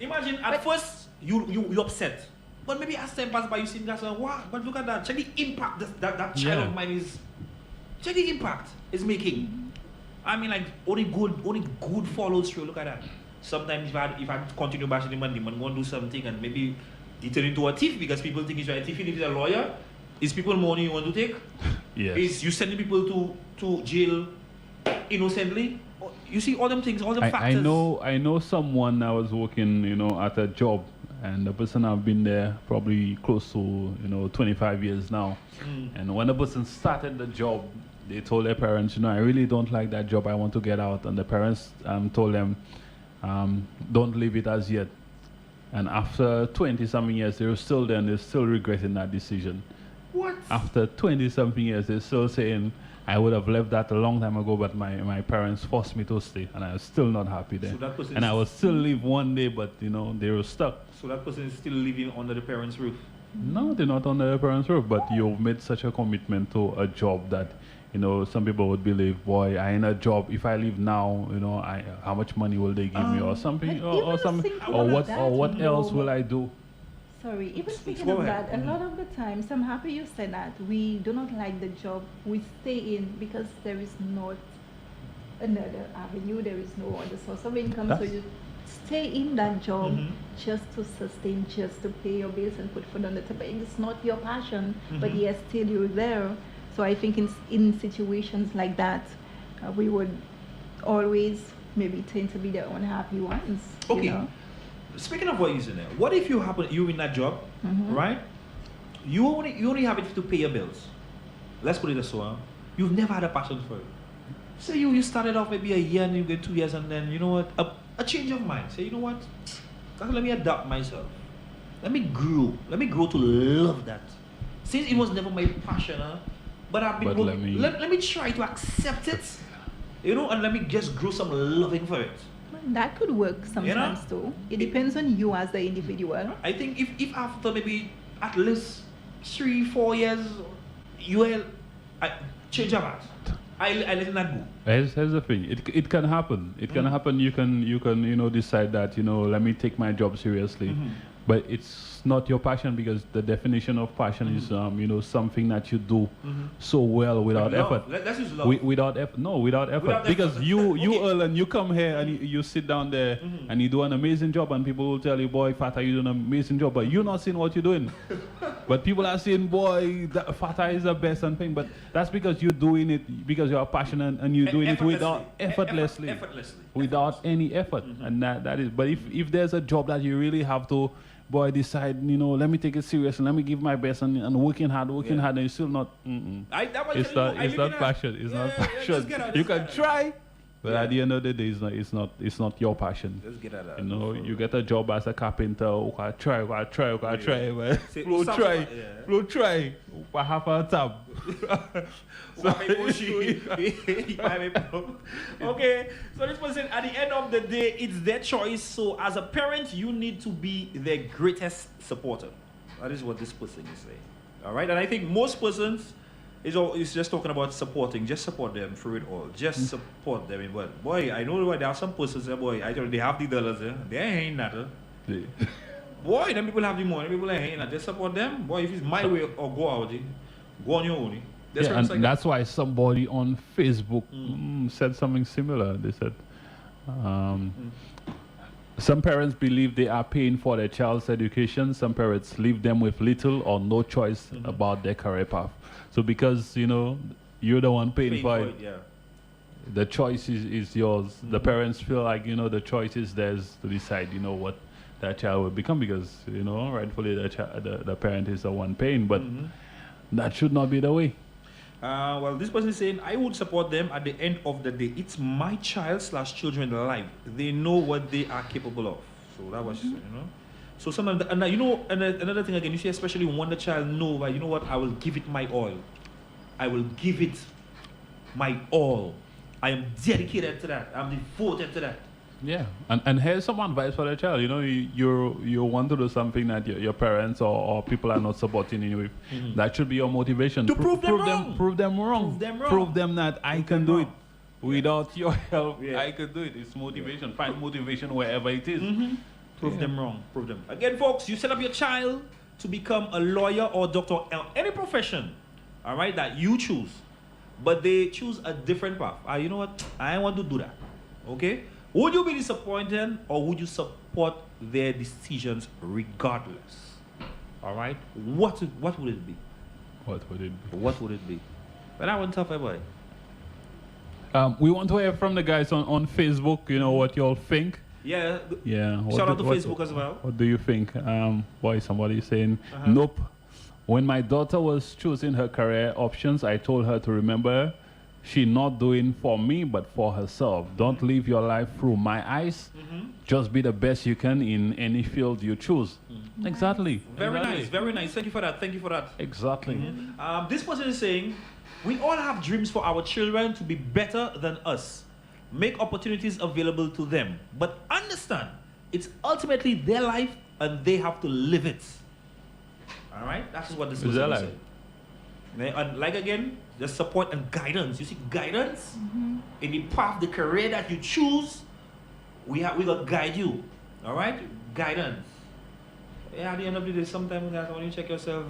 Imagine at first you upset, but maybe as time passes by, you see that wow, but look at that. Check the impact that child Yeah. of mine is. Check the impact it's making. I mean, like only good follows through. Look at that. Sometimes if I continue bashing the man go and do something, and maybe he turn into a thief because people think he's a thief. If he's a lawyer, is people money you want to take? yes. Is you sending people to jail innocently? You see all them things, all them I factors. know someone I was working, at a job, and the person I've been there probably close to, 25 years now. And when the person started the job, they told their parents, I really don't like that job, I want to get out. And the parents told them, don't leave it as yet. And after 20-something years, they were still there and they're still regretting that decision. What? After 20-something years, they're still saying, I would have left that a long time ago, but my parents forced me to stay, and I was still not happy there. So that person And I is- will still leave one day, but they were stuck. So that person is still living under the parents' roof. No, they're not on their parents' roof, but you've made such a commitment to a job that, some people would believe, boy, I in a job. If I leave now, how much money will they give me, or something, but or even something, thinking or of what, that, or what else no. will I do? Sorry, even speaking Go of ahead. that, a lot of the times, I'm happy you said that. We do not like the job we stay in because there is not another avenue, there is no other source of income. So That's- you stay in that job Mhm. just to sustain, just to pay your bills and put food on the table. It's not your passion, but Mhm. yes, still you're there. So I think in situations like that, we would always maybe tend to be the unhappy ones. Okay. You know? Speaking of what you're saying, what if you're in that job, Mhm. right? You only have it to pay your bills. Let's put it this way. You've never had a passion for it. Say you started off maybe a year and you get 2 years, and then you know what? A change of mind. Say, you know what? Let me adapt myself. Let me grow. Let me grow to love that. since it was never my passion, but I've been But let me try to accept it, and let me just grow some loving for it. That could work sometimes too. It depends on you as the individual. I think if after maybe at least 3-4 years, you will change your heart. I let that go. Here's the thing. It can happen. It can happen. You can decide that let me take my job seriously, but it's not your passion, because the definition of passion is something that you do so well without effort. Let's use love. Without effort. No, without effort. Without Because effort. you Okay. earn and you come here and you sit down there and you do an amazing job, and people will tell you, boy, Fata, you do an amazing job, but you're not seeing what you're doing. But people are saying, boy, Fata is the best and thing. But that's because you're doing it because you're passionate and you're doing it without effortlessly. Without any effort. And that is. But if there's a job that you really have to, boy, decide, let me take it serious and let me give my best and working hard, and you're still not. It's not passion. It's not passion. You can try, but at the end of the day, it's not your passion. Let's get at that. You get a job as a carpenter. Okay, try, man. Flow try. Half a tab. Okay, so this person, at the end of the day, it's their choice. So as a parent, you need to be their greatest supporter. That is what this person is saying. All right, and I think most persons is just talking about supporting. Just support them through it all. Just support them. But boy, I know there are some persons there, boy, I tell you, they have the dollars there. They ain't nothing. Boy, them people have the money. People ain't that. Just support them. Boy, if it's my way or go out, go on your own. That's why somebody on Facebook said something similar. They said, some parents believe they are paying for their child's education. Some parents leave them with little or no choice about their career path. So because, you're the one paying for it, the choice is yours. The parents feel like, the choice is theirs to decide, what that child will become, because, rightfully the parent is the one paying, but that should not be the way. Well, this person is saying, I would support them at the end of the day. It's my child/children's life. They know what they are capable of. So that was, So sometimes, another thing again, you see, especially when the child knows, like, you know what, I will give it my all. I will give it my all. I am dedicated to that. I'm devoted to that. Yeah, and here's some advice for the child. You want to do something that your parents or people are not supporting you with. That should be your motivation. To prove them wrong. Prove them wrong. Prove them that I can do it. Without your help, Yeah. I could do it. It's motivation. Find motivation wherever it is. Prove them wrong. Prove them. Again, folks, you set up your child to become a lawyer or doctor or any profession, all right, that you choose. But they choose a different path. You know what? I want to do that. Okay? Would you be disappointed, or would you support their decisions regardless? All right? What would it be? What would it be? What would it be? But I want tough, boy. We want to hear from the guys on Facebook, what you all think. Yeah. Yeah. Shout out to Facebook as well. What do you think? Boy, somebody is saying, nope. When my daughter was choosing her career options, I told her to remember she's not doing for me, but for herself. Don't live your life through my eyes. Just be the best you can in any field you choose. Exactly. Very nice. Very nice. Thank you for that. Thank you for that. Exactly. This person is saying, we all have dreams for our children to be better than us. Make opportunities available to them. But understand, it's ultimately their life and they have to live it. All right? That's what this person is saying. And like again, the support and guidance. You see, guidance in the path, the career that you choose, we will guide you. All right? Guidance. Yeah, at the end of the day, sometimes guys, when you check yourself,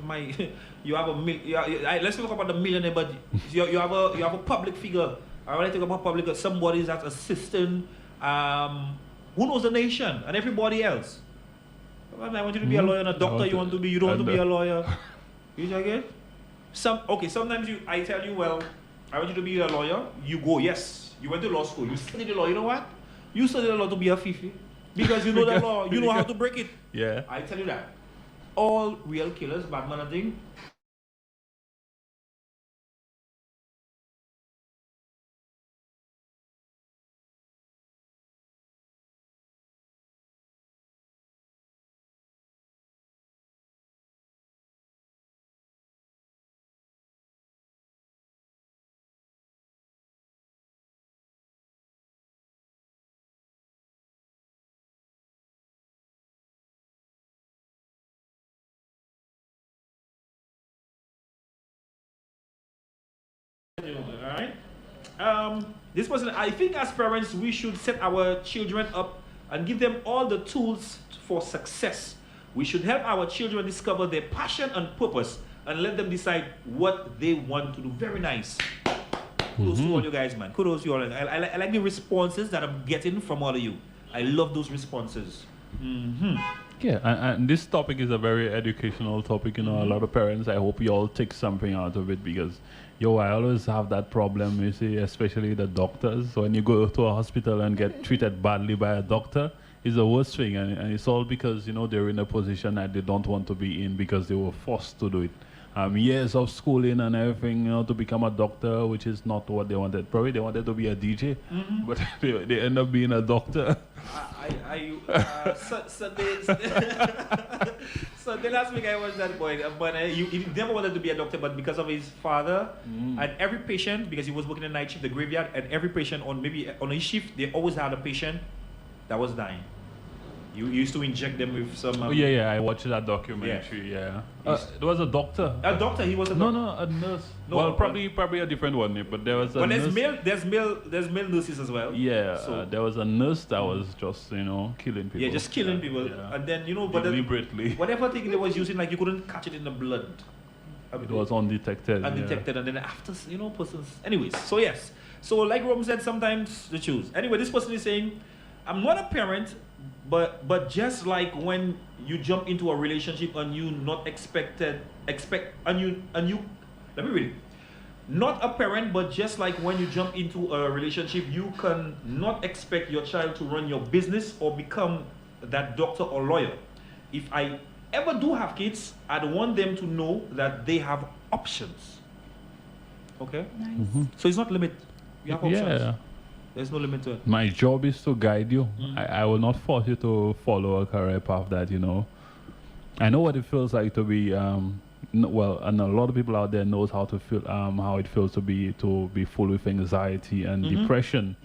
you have let's talk about the millionaire, but you have a public figure. I want to talk about public. Somebody that's assistant, who knows the nation and everybody else. I want you to be a lawyer and a doctor. You don't want to be a lawyer. You check it. Sometimes I tell you, well, I want you to be a lawyer. You go, yes. You went to law school. You studied the law. You know what? You studied the law to be a fifi. Because you know the law. You know how to break it. Yeah. I tell you that. All real killers, bad man and thing, All right. This person, I think as parents, we should set our children up and give them all the tools for success. We should help our children discover their passion and purpose and let them decide what they want to do. Very nice. Kudos to all you guys, man. Kudos to you all. I like the responses that I'm getting from all of you. I love those responses. Yeah, and this topic is a very educational topic. You know, a lot of parents, I hope you all take something out of it because, I always have that problem, you see, especially the doctors. When you go to a hospital and get treated badly by a doctor, it's the worst thing. And it's all because, they're in a position that they don't want to be in because they were forced to do it. Years of schooling and everything, to become a doctor, which is not what they wanted. Probably they wanted to be a DJ, but they end up being a doctor. So last week I was that boy, but he never wanted to be a doctor, but because of his father, and every patient, because he was working a night shift, the graveyard, and every patient on his shift, they always had a patient that was dying. You used to inject them with some. I watched that documentary. Yeah, it was a doctor. A doctor. He was a doctor. No, a nurse. No, well, probably a different one. But there was a. Well, nurse. there's male nurses as well. Yeah, So there was a nurse that was just killing people. yeah, just killing people, Yeah. and then but Deliberately. whatever thing they was using, like you couldn't catch it in the blood. It was undetected. Undetected, and then after persons. Anyways, so yes, so like Rome said, sometimes they choose. Anyway, this person is saying, I'm not a parent. But just like when you jump into a relationship and you let me read it. Not a parent, but just like when you jump into a relationship, you can not expect your child to run your business or become that doctor or lawyer. If I ever do have kids, I'd want them to know that they have options. Okay? Nice. So it's not limit. You have options. Yeah. There's no limit to it. My job is to guide you. I will not force you to follow a career path that, I know what it feels like to be, and a lot of people out there knows how to feel, how it feels to be full with anxiety and depression.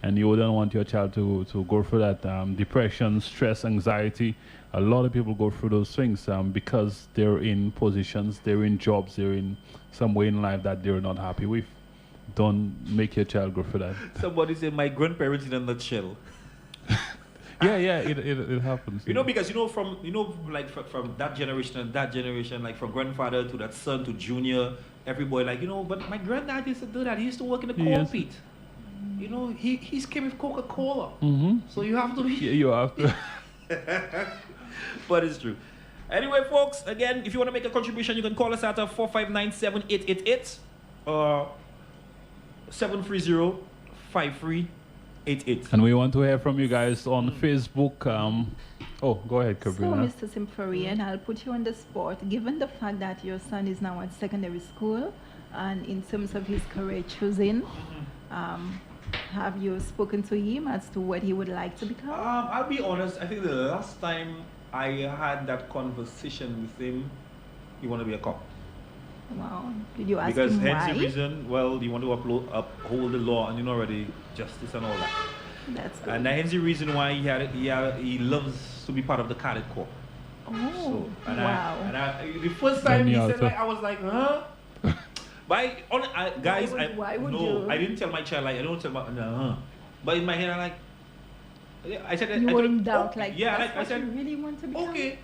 And you wouldn't want your child to go through that depression, stress, anxiety. A lot of people go through those things because they're in positions, they're in jobs, they're in some way in life that they're not happy with. Don't make your child go through that. Somebody said my grandparents in a nutshell. It happens. Because from from that generation and that generation, like from grandfather to that son to junior, every boy but my granddad used to do that. He used to work in the coal pit. He's came with Coca-Cola. So you have to be. You have to. But it's true. Anyway, folks, again, if you want to make a contribution, you can call us at 459-7888 or 730-5388. And we want to hear from you guys on Facebook. Go ahead, Kabrina. So, Mr. Symphorian, I'll put you on the spot. Given the fact that your son is now at secondary school, and in terms of his career choosing, have you spoken to him as to what he would like to become? I'll be honest. I think the last time I had that conversation with him, he wanted to be a cop. Wow. Did you ask because him hence why? the reason, you want to uphold the law and already justice and all that. That's good. And hence the reason why he loves to be part of the cadet corps. Oh, And wow. the first time he said also. I was like, huh? But guys, Why would you? I didn't tell my child I don't tell my But in my head I'm like, I said You I were told him, in doubt, okay. like, yeah, that's I what said, you really want to become? okay.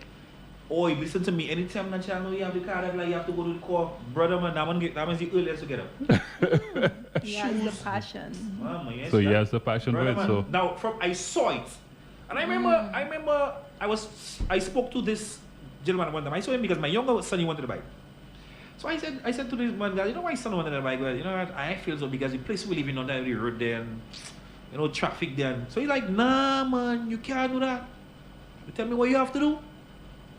Oh, listen to me. Anytime my child know you have the card, you have to go to the corps. Brother, man, that means the earliest to get up. He has the passion. Yes, So he has the passion for brother, it. man. So Now, I saw it. And I remember I spoke to this gentleman one time. I saw him because my younger son, he wanted to buy. So I said to this man, my son wanted to buy. Well, what? I feel so because the place we live in on the road there and, traffic there. So he's like, nah, man, you can't do that. You tell me what you have to do.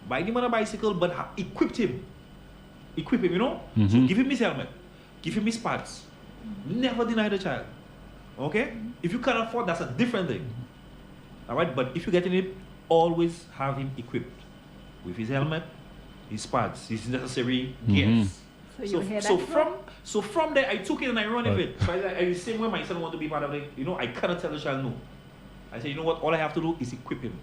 Buy the man a bicycle, but equip him. So give him his helmet. Give him his pads. Never deny the child. Okay? If you can't afford, that's a different thing. Alright? But if you're getting it, always have him equipped with his helmet, his pads, his necessary gears. So you hear that? From there, I took it and I ran with it. So I the same way my son wanted to be part of it. I cannot tell the child no. I said, you know what? All I have to do is equip him.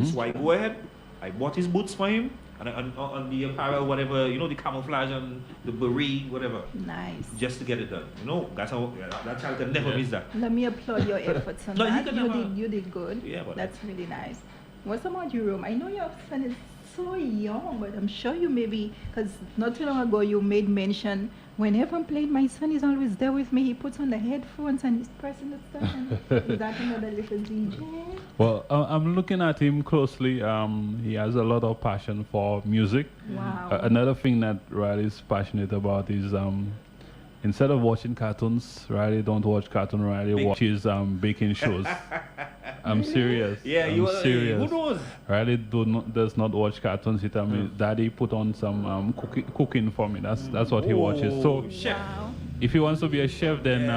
So I go ahead. I bought his boots for him. and on the apparel, whatever, you know, the camouflage and the beret, whatever, Nice. just to get it done. You know, that's how that child can never Yeah. miss that. Let me applaud your efforts on No, you that. can You never- did, you did good. Yeah, but- That's really nice. What's about you, Rome? I know your son is so young, but I'm sure you maybe, because not too long ago you made mention, whenever I'm playing, my son is always there with me. He puts on the headphones and he's pressing the stuff. And is that another little DJ? Well, I'm looking at him closely. He has a lot of passion for music. Wow. Another thing that Riley is passionate about is instead of watching cartoons, Riley don't watch cartoon. Riley watches baking shows. I'm serious. Yeah, I'm you serious. who knows? Riley does not watch cartoons. He tell me, Daddy, put on some cooking for me. That's what he watches. So Chef. Wow. if he wants to be a chef, then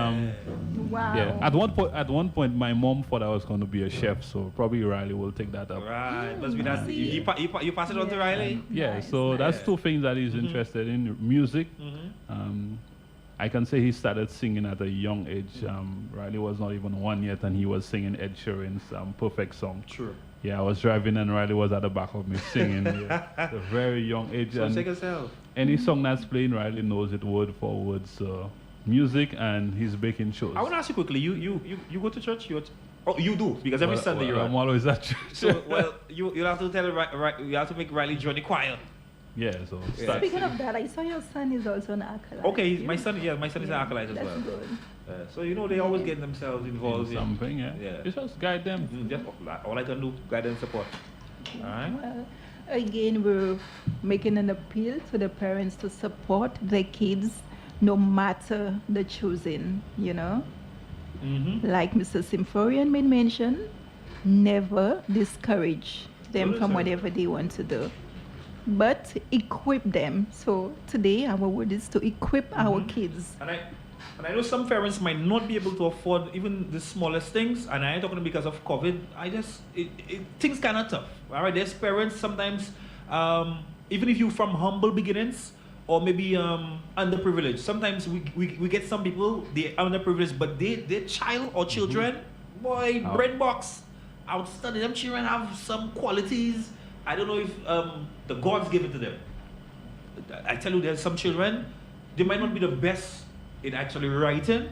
Wow. yeah. At one point, my mom thought I was going to be a chef. So probably Riley will take that up. Right, must be that. See? You pass it on to Riley? Yeah, Nice, so nice. that's two things that he's interested in: music. I can say he started singing at a young age. Riley was not even 1 yet, and he was singing Ed Sheeran's "Perfect Song." True. Yeah, I was driving, and Riley was at the back of me singing. Yeah, at a very young age, So and take yourself. any song that's playing, Riley knows it word for word. So music, and he's baking shows. I want to ask you quickly. You go to church? Oh, you do because every Sunday you're I'm out. always at church. So well, you have to tell you have to make Riley join the choir. yeah, so Yeah. start. Speaking of that, I saw your son is also an acolyte. Okay, You- my son is an acolyte as That's well. good. So you know they always get themselves involved in Something, yeah. Yeah. You just guide them. Just all I can do, guidance support. All right. Well, again, we're making an appeal to the parents to support their kids no matter the choosing, you know. Like Mr. Symphorian made mention, never discourage them Well, from sir. whatever they want to do, but equip them. So today, our word is to equip our kids. And I know some parents might not be able to afford even the smallest things, and I ain't talking because of COVID. Things kind of tough. All right, there's parents sometimes, even if you from humble beginnings or maybe underprivileged. Sometimes we get some people they are underprivileged, but their child or children, boy, Oh. bread box, outstanding. Them children have some qualities. I don't know if the gods give it to them. I tell you, there's some children, they might not be the best in actually writing,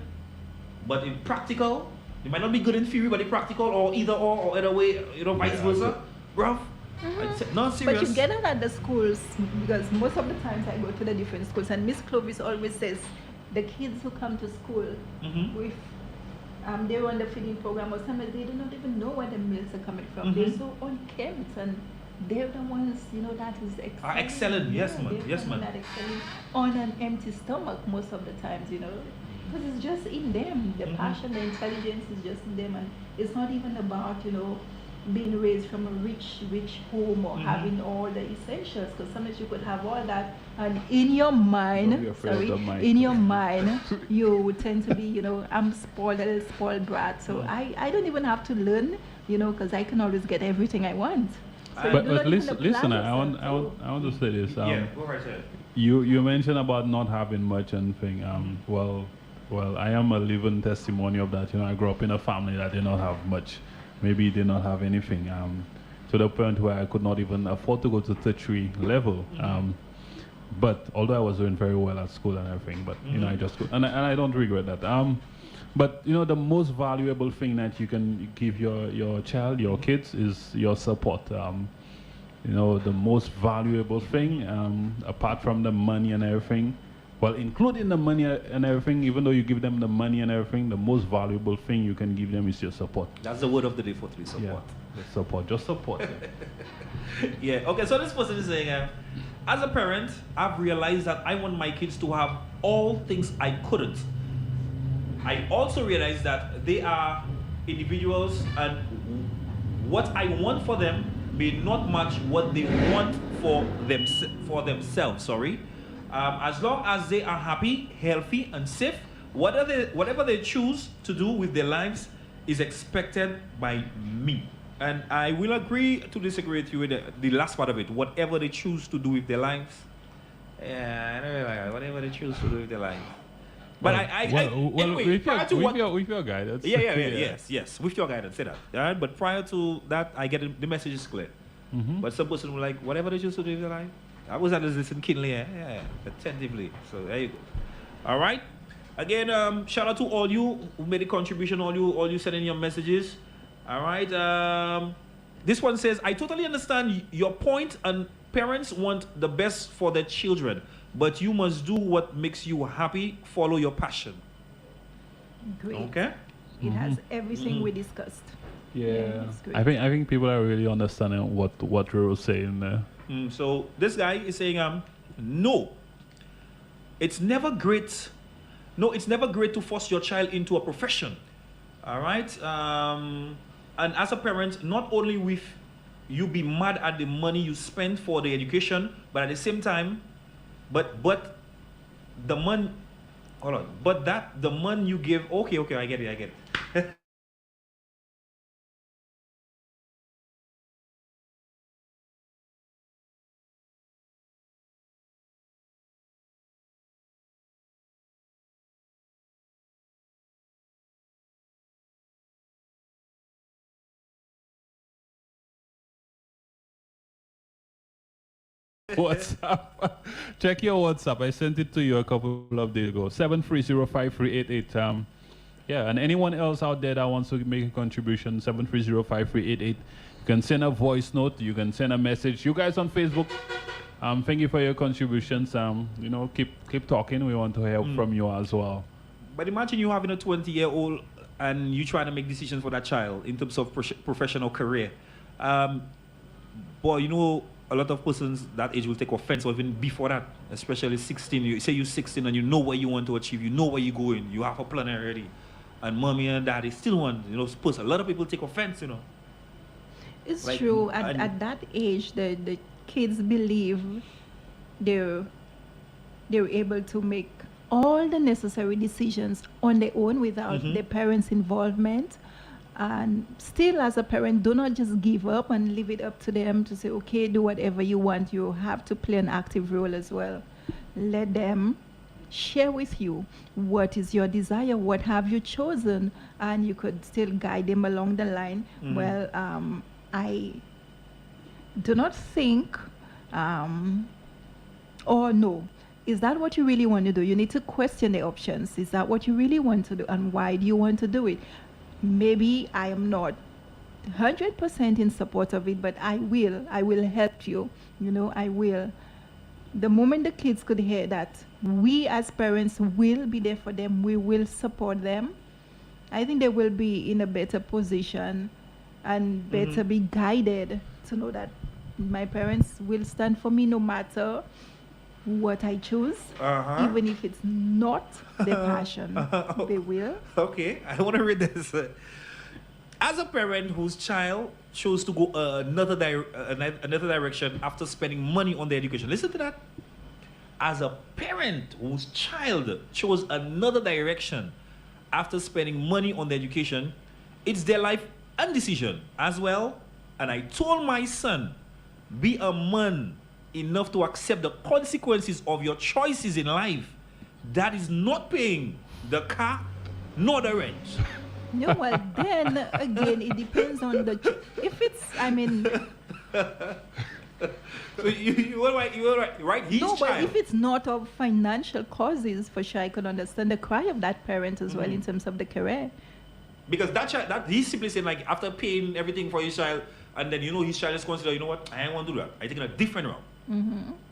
but in practical, they might not be good in theory, but in practical, or either way, you know, vice versa. Bruv, not serious. But you get it at the schools because most of the times I go to the different schools and Miss Clovis always says the kids who come to school with they're on the feeding program or something, they do not even know where the meals are coming from. They're so unkempt and they're the ones, you know, that is excellent. Are excellent, yes, man, they're yes, the ones man. that excelling on an empty stomach most of the times, you know. Because it's just in them. The passion, the intelligence is just in them, and it's not even about, you know, being raised from a rich home or having all the essentials. Because sometimes you could have all that, and in your Don't be mind, afraid of the mic. in your mind, you would tend to be, you know, I'm spoiled, a little spoiled brat. So I don't even have to learn, you know, because I can always get everything I want. So you But, do not even listen, apply I want yourself. I want to say this. Yeah, go right ahead. You mentioned about not having much and thing. Well, I am a living testimony of that. You know, I grew up in a family that did not have much. Maybe did not have anything. To the point where I could not even afford to go to tertiary level. But although I was doing very well at school and everything, but you know, I just could, and I don't regret that. But you know, the most valuable thing that you can give your child, your kids, is your support. You know, the most valuable thing, apart from the money and everything, well, including the money and everything, even though you give them the money and everything, the most valuable thing you can give them is your support. That's the word of the day for today, support. Yeah, the support, just support. Yeah. Yeah, okay, so this person is saying, as a parent, I've realized that I want my kids to have all things I couldn't. I also realize that they are individuals and what I want for them may not match what they want for themselves. Sorry. As long as they are happy, healthy, and safe, whatever they choose to do with their lives is expected by me. And I will agree to disagree with you with the last part of it. Whatever they choose to do with their lives, yeah, I know, whatever they choose to do with their lives. But anyway, prior to with your guidance. yes, with your guidance, say that. All right, but prior to that, I get the message is clear. But some person will like, whatever they choose to do in their life. I was at this listen keenly, attentively. So there you go. All right. Again, shout out to all you who made a contribution, all you sending your messages. All right. This one says, I totally understand your point, and parents want the best for their children, but you must do what makes you happy. Follow your passion. Great. Okay. It has everything we discussed. Yeah, that's great. I think people are really understanding what we were saying there. So this guy is saying, no, it's never great. No, it's never great to force your child into a profession. All right. And as a parent, not only will you be mad at the money you spend for the education, but at the same time, but the money, hold on, but that the money you give, okay, I get it. WhatsApp. Check your WhatsApp. I sent it to you a couple of days ago. 7305388. Yeah, and anyone else out there that wants to make a contribution, 7305388. You can send a voice note. You can send a message. You guys on Facebook, thank you for your contributions. You know, keep talking. We want to hear from you as well. But imagine you having a 20-year-old and you trying to make decisions for that child in terms of professional career. Boy, you know, a lot of persons that age will take offense, or even before that, especially 16. You say you're 16 and you know what you want to achieve, you know where you're going, you have a plan already, and mommy and daddy still want, you know, suppose a lot of people take offense, you know. It's Like, true. At that age, the kids believe they're able to make all the necessary decisions on their own without their parents' involvement. And still, as a parent, do not just give up and leave it up to them to say, okay, do whatever you want. You have to play an active role as well. Let them share with you what is your desire, what have you chosen, and you could still guide them along the line. Well, I do not think, or no, is that what you really want to do? You need to question the options. Is that what you really want to do, and why do you want to do it? Maybe I am not 100% in support of it, but I will help you. You know, I will. The moment the kids could hear that we as parents will be there for them, we will support them, I think they will be in a better position and better be guided to know that my parents will stand for me no matter what I choose, even if it's not their passion. They will. Okay, I want to read this. As a parent whose child chose to go another direction after spending money on their education, listen to that. As a parent whose child chose another direction after spending money on their education, it's their life and decision as well. And I told my son, be a man enough to accept the consequences of your choices in life. That is not paying the car nor the rent. No, well, then again, it depends on the. If it's, I mean. So you were right? His No, but child. if it's not of financial causes, for sure, I could understand the cry of that parent as well in terms of the career. Because that child, that he's simply saying, like, after paying everything for his child, and then, you know, his child is considered, you know what, I ain't want to do that. I'm taking a different route.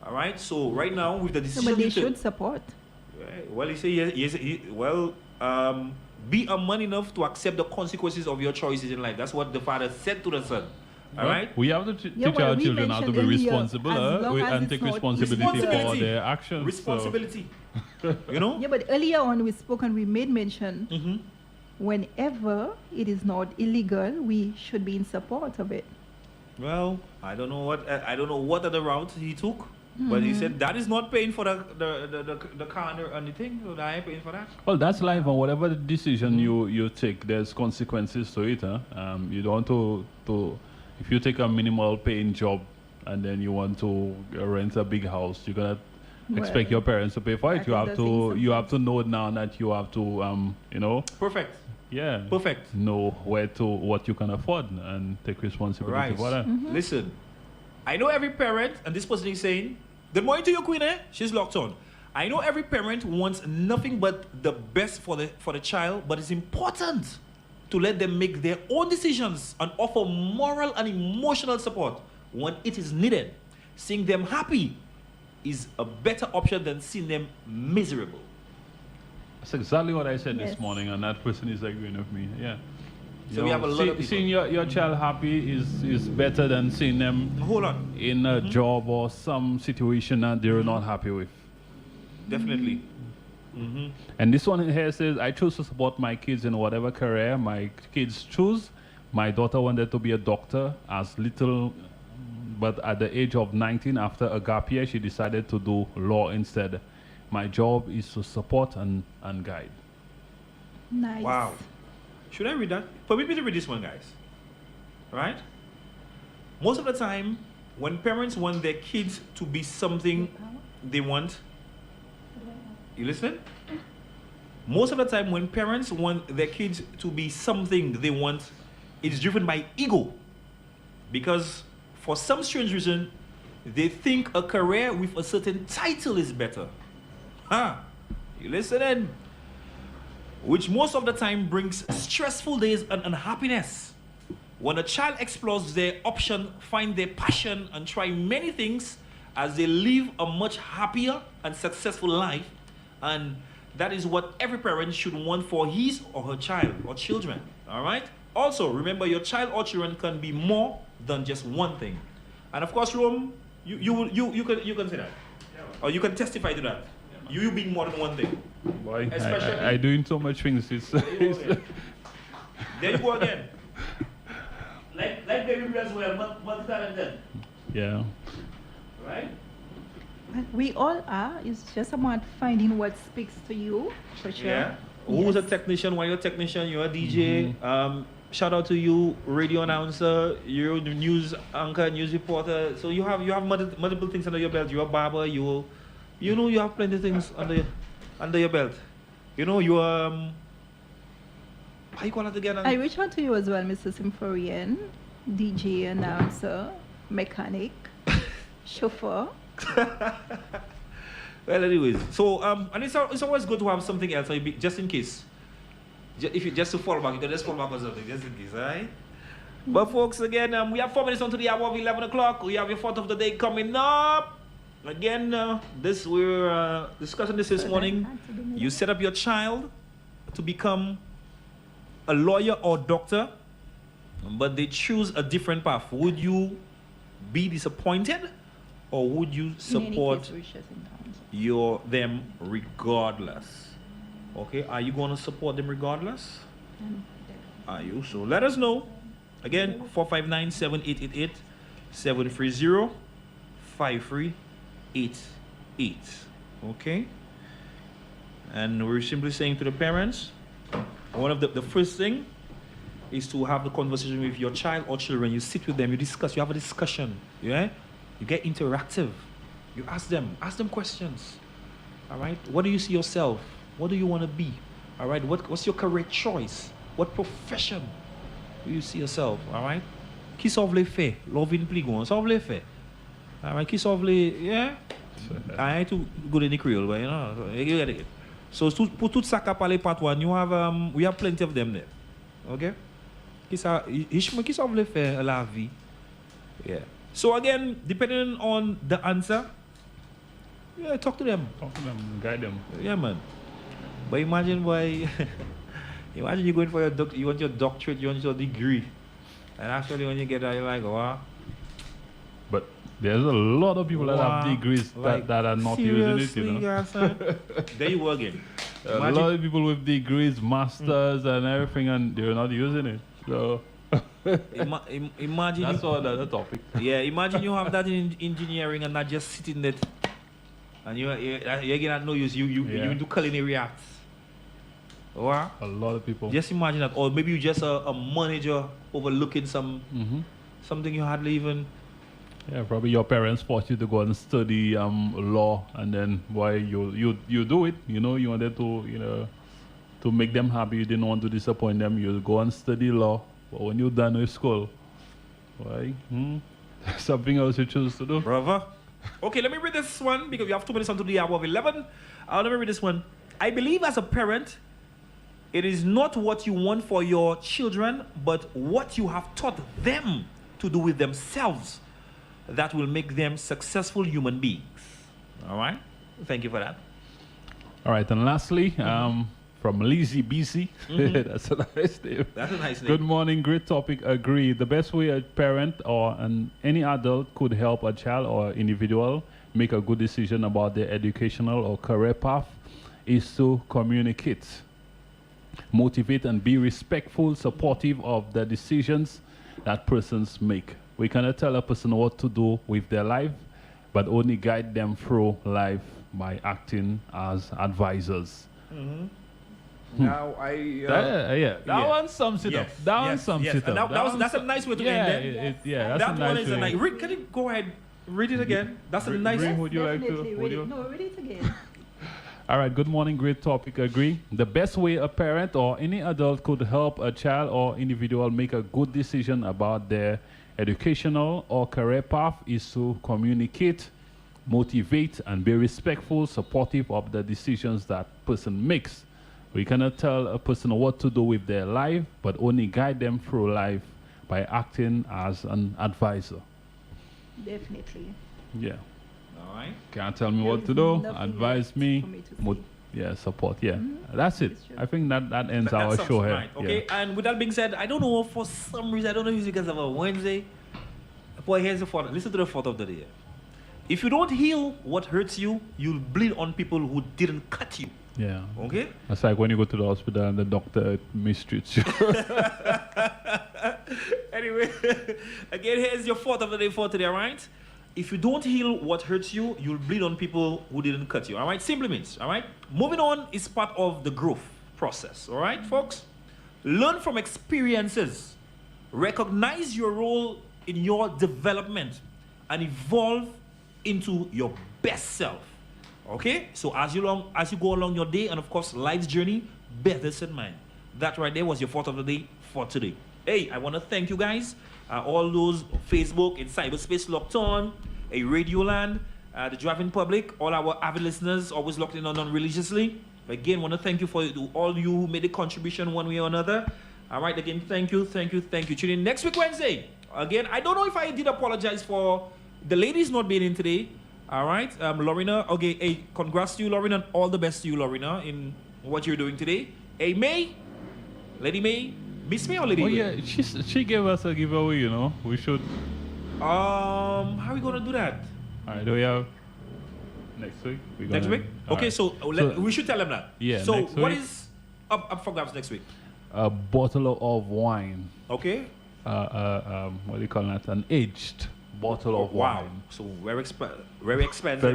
All right? So right now, with the No, decision... but they you took- should support. Right. Well, he said, yes, be a man enough to accept the consequences of your choices in life. That's what the father said to the son. All right? We have to teach well, our we children how to be mentioned earlier, responsible as long as and it's take not- responsibility for Responsibility. their actions. so- Responsibility. You know? Yeah, but earlier on we spoke and we made mention whenever it is not illegal, we should be in support of it. Well, I don't know what other route he took, but he said that is not paying for the car and the thing. So I ain't paying for that. Well, that's life, and whatever the decision you take, there's consequences to it. You don't want to if you take a minimal paying job and then you want to rent a big house, you're gonna expect your parents to pay for it. that You is have the to thing you have to know now that you have to you know, Perfect. yeah, Perfect. know what you can afford and take responsibility Right. for that. Listen, I know every parent, and this person is saying, good morning to you, Queen, eh? She's locked on. I know every parent wants nothing but the best for the child, but it's important to let them make their own decisions and offer moral and emotional support when it is needed. Seeing them happy is a better option than seeing them miserable. That's exactly what I said Yes. this morning, and that person is agreeing with me. Yeah. So we have a lot of people. Seeing your child happy is better than seeing them Hold on. in a job or some situation that they're not happy with. Definitely. And this one here says, I choose to support my kids in whatever career my kids choose. My daughter wanted to be a doctor as little, but at the age of 19, after a gap year, she decided to do law instead. My job is to support and guide. Nice. Wow. Should I read that? Permit me to read this one, guys. Right? Most of the time, when parents want their kids to be something they want, you listen? Most of the time, when parents want their kids to be something they want, it's driven by ego. Because for some strange reason, they think a career with a certain title is better. Huh? You listening? Which most of the time brings stressful days and unhappiness. When a child explores their option, find their passion, and try many things, as they live a much happier and successful life, and that is what every parent should want for his or her child or children. All right? Also, remember your child or children can be more than just one thing. And of course, Rome, you can say that, or you can testify to that. You being more than one thing. Boy, Especially- I doing so much things. There you go again. Like baby as well, multi-talented. Yeah. Right? And we all are. It's just about finding what speaks to you, for sure. Yeah. Who's a technician? When you're a technician, you're a DJ. Shout out to you, radio announcer, you're the news anchor, news reporter. So you have multiple things under your belt. You're a barber. You have plenty of things under your belt. You how you call it again? I reach out to you as well, Mr. Symphorian, DJ, announcer, mechanic, chauffeur. Well, anyways, so and it's always good to have something else, just in case. If you just to fall back, you can just fall back or something, just in case, alright? But folks, again, we have 4 minutes until the hour of 11 o'clock. We have your thought of the day coming up. Again, we're discussing this morning. You set up your child to become a lawyer or doctor, but they choose a different path. Would you be disappointed, or would you support them regardless? Okay, are you going to support them regardless? Are you? So let us know. Again, 459-7888 730-5388. Okay? And we're simply saying to the parents, one of the first thing is to have the conversation with your child or children. You sit with them, you discuss, you have a discussion. Yeah? You get interactive. You ask them questions. All right? What do you see yourself? What do you want to be? All right? What's your career choice? What profession do you see yourself? All right? Qui sauve les faits? Loving pligon. Sauve les faits. All right? Qui sauve les... Yeah? I ain't too good in the Creole, but you get it. So pour tout ça qu'a parlé patois, we have plenty of them there. Okay? Qui sauve les faits la vie? Yeah. So again, depending on the answer, yeah, talk to them. Talk to them, guide them. Yeah, man. But imagine, boy, imagine you're going for you want your doctorate, you want your degree, and actually when you get there, you're like, wow. But there's a lot of people that have degrees that are not using it, you know. Yes, there you go again. A lot of people with degrees, masters, and everything, and they're not using it. So imagine that's another topic. Yeah, imagine you have that in engineering and not just sitting there, and you're getting no use. You into culinary arts. Wow. A lot of people. Just imagine that, or maybe you're just a manager overlooking something you hardly even. Yeah, probably your parents forced you to go and study law, and then why you do it. You know, you wanted to to make them happy. You didn't want to disappoint them. You go and study law, but when you're done with school, why? Something else you choose to do? Brother. Okay, let me read this one because we have 2 minutes until the hour of 11. Let me read this one. I believe as a parent, it is not what you want for your children, but what you have taught them to do with themselves that will make them successful human beings. All right? Thank you for that. All right, and lastly, from Lizzie BC. That's a nice name. That's a nice name. Good morning, great topic. Agree. The best way a parent or any adult could help a child or individual make a good decision about their educational or career path is to communicate, motivate, and be respectful, supportive of the decisions that persons make. We cannot tell a person what to do with their life, but only guide them through life by acting as advisors. Now That one sums it up. That one sums it up. That's a nice way to end it. That's That a nice one is a way. nice. Rick, can you go ahead, read it again? That's a nice. Rick, would you like to? Definitely Would read you? it. No, read it again. All right, good morning, great topic. Agree. The best way a parent or any adult could help a child or individual make a good decision about their educational or career path is to communicate, motivate, and be respectful, supportive of the decisions that person makes. We cannot tell a person what to do with their life, but only guide them through life by acting as an advisor. Definitely. Yeah. All right. Can't tell me There what is to do. nothing Advise left me. for me to say. Yeah, support. Yeah, that's it. It's true. I think that ends That our sounds show here. right. Okay, Yeah. and with that being said, I don't know, for some reason, I don't know if it's because of a Wednesday. Boy, here's the thought. Listen to the thought of the day. If you don't heal what hurts you, you'll bleed on people who didn't cut you. Yeah. Okay? It's like when you go to the hospital and the doctor mistreats you. Anyway, again, here's your thought of the day for today, all right? If you don't heal what hurts you, you'll bleed on people who didn't cut you, all right? Simply means, all right? Moving on is part of the growth process, all right, folks? Learn from experiences. Recognize your role in your development and evolve into your best self. Okay? So as you go along your day and of course life's journey, bear this in mind. That right there was your thought of the day for today. Hey, I want to thank you guys, all those Facebook and cyberspace locked on, a Radioland, the driving public, all our avid listeners always locked in on religiously. Again, want to thank you for all you who made a contribution one way or another. All right, again, thank you. Tune in next week Wednesday. Again, I don't know if I did apologize for the ladies not being in today. All right, Lorena. Okay, hey, congrats to you, Lorena, and all the best to you, Lorena, in what you're doing today. Hey, May, Lady May, Miss May or Lady Oh May? yeah, she gave us a giveaway. You know, we should. How are we gonna do that? All right, do we have next week? Next week? Okay, so, we should tell them that. Yeah, So next what week. is up for grabs next week? A bottle of wine. Okay. What do you call that? An aged bottle of Wow. wine. So very expensive. Very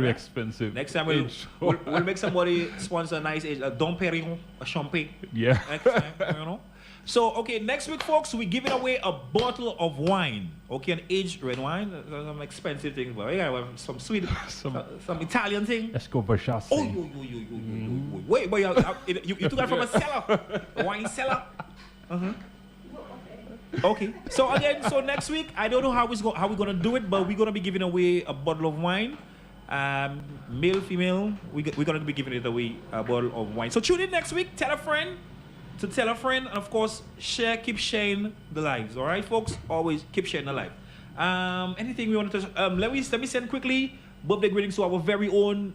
eh? expensive. Next time we'll make somebody sponsor a nice age, a Dom Perignon, a champagne. Yeah. Next time, you know. So okay, next week, folks, we're giving away a bottle of wine. Okay, an aged red wine. Some expensive things, but yeah, well, some sweet, some Italian thing. Let's go Versace. Oh, wait, you took that from a cellar, a wine cellar. Okay. So again, so next week, I don't know how we're gonna do it, but we're gonna be giving away a bottle of wine. Male, female, we're gonna be giving it away, a bottle of wine. So tune in next week. Tell a friend to tell a friend, and of course, keep sharing the lives. All right, folks. Always keep sharing the life. Anything we want to? Let me send quickly birthday greetings to our very own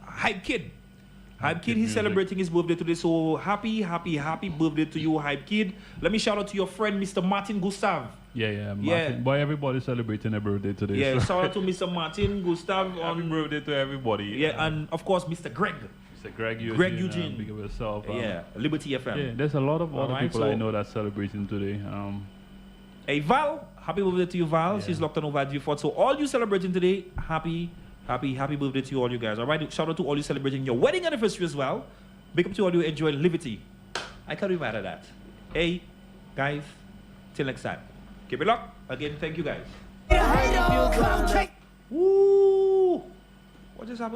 Hype Kid. Hype Kid, he's music. celebrating his birthday today, so happy birthday to you, Hype Kid. Let me shout out to your friend, Mr. Martin Gustav. Yeah. Martin. Yeah. Boy, everybody's celebrating a birthday today. Yeah, so shout out to Mr. Martin Gustav. happy birthday to everybody. Yeah, and of course, Mr. Greg. Mr. Greg Eugene. Greg Eugene. Big of yourself. Yeah, Liberty FM. Yeah, there's a lot of other Alright, people so- I know that's celebrating today. Hey, Val, happy birthday to you, Val. Yeah. She's locked on over at Viewfort. So all you celebrating today, happy birthday to you, all you guys. All right, shout out to all you celebrating your wedding anniversary as well. Big up to all you enjoying Liberty. I can't be mad at that. Hey, guys, till next time. Keep it locked. Again, thank you, guys. Woo! What just happened there?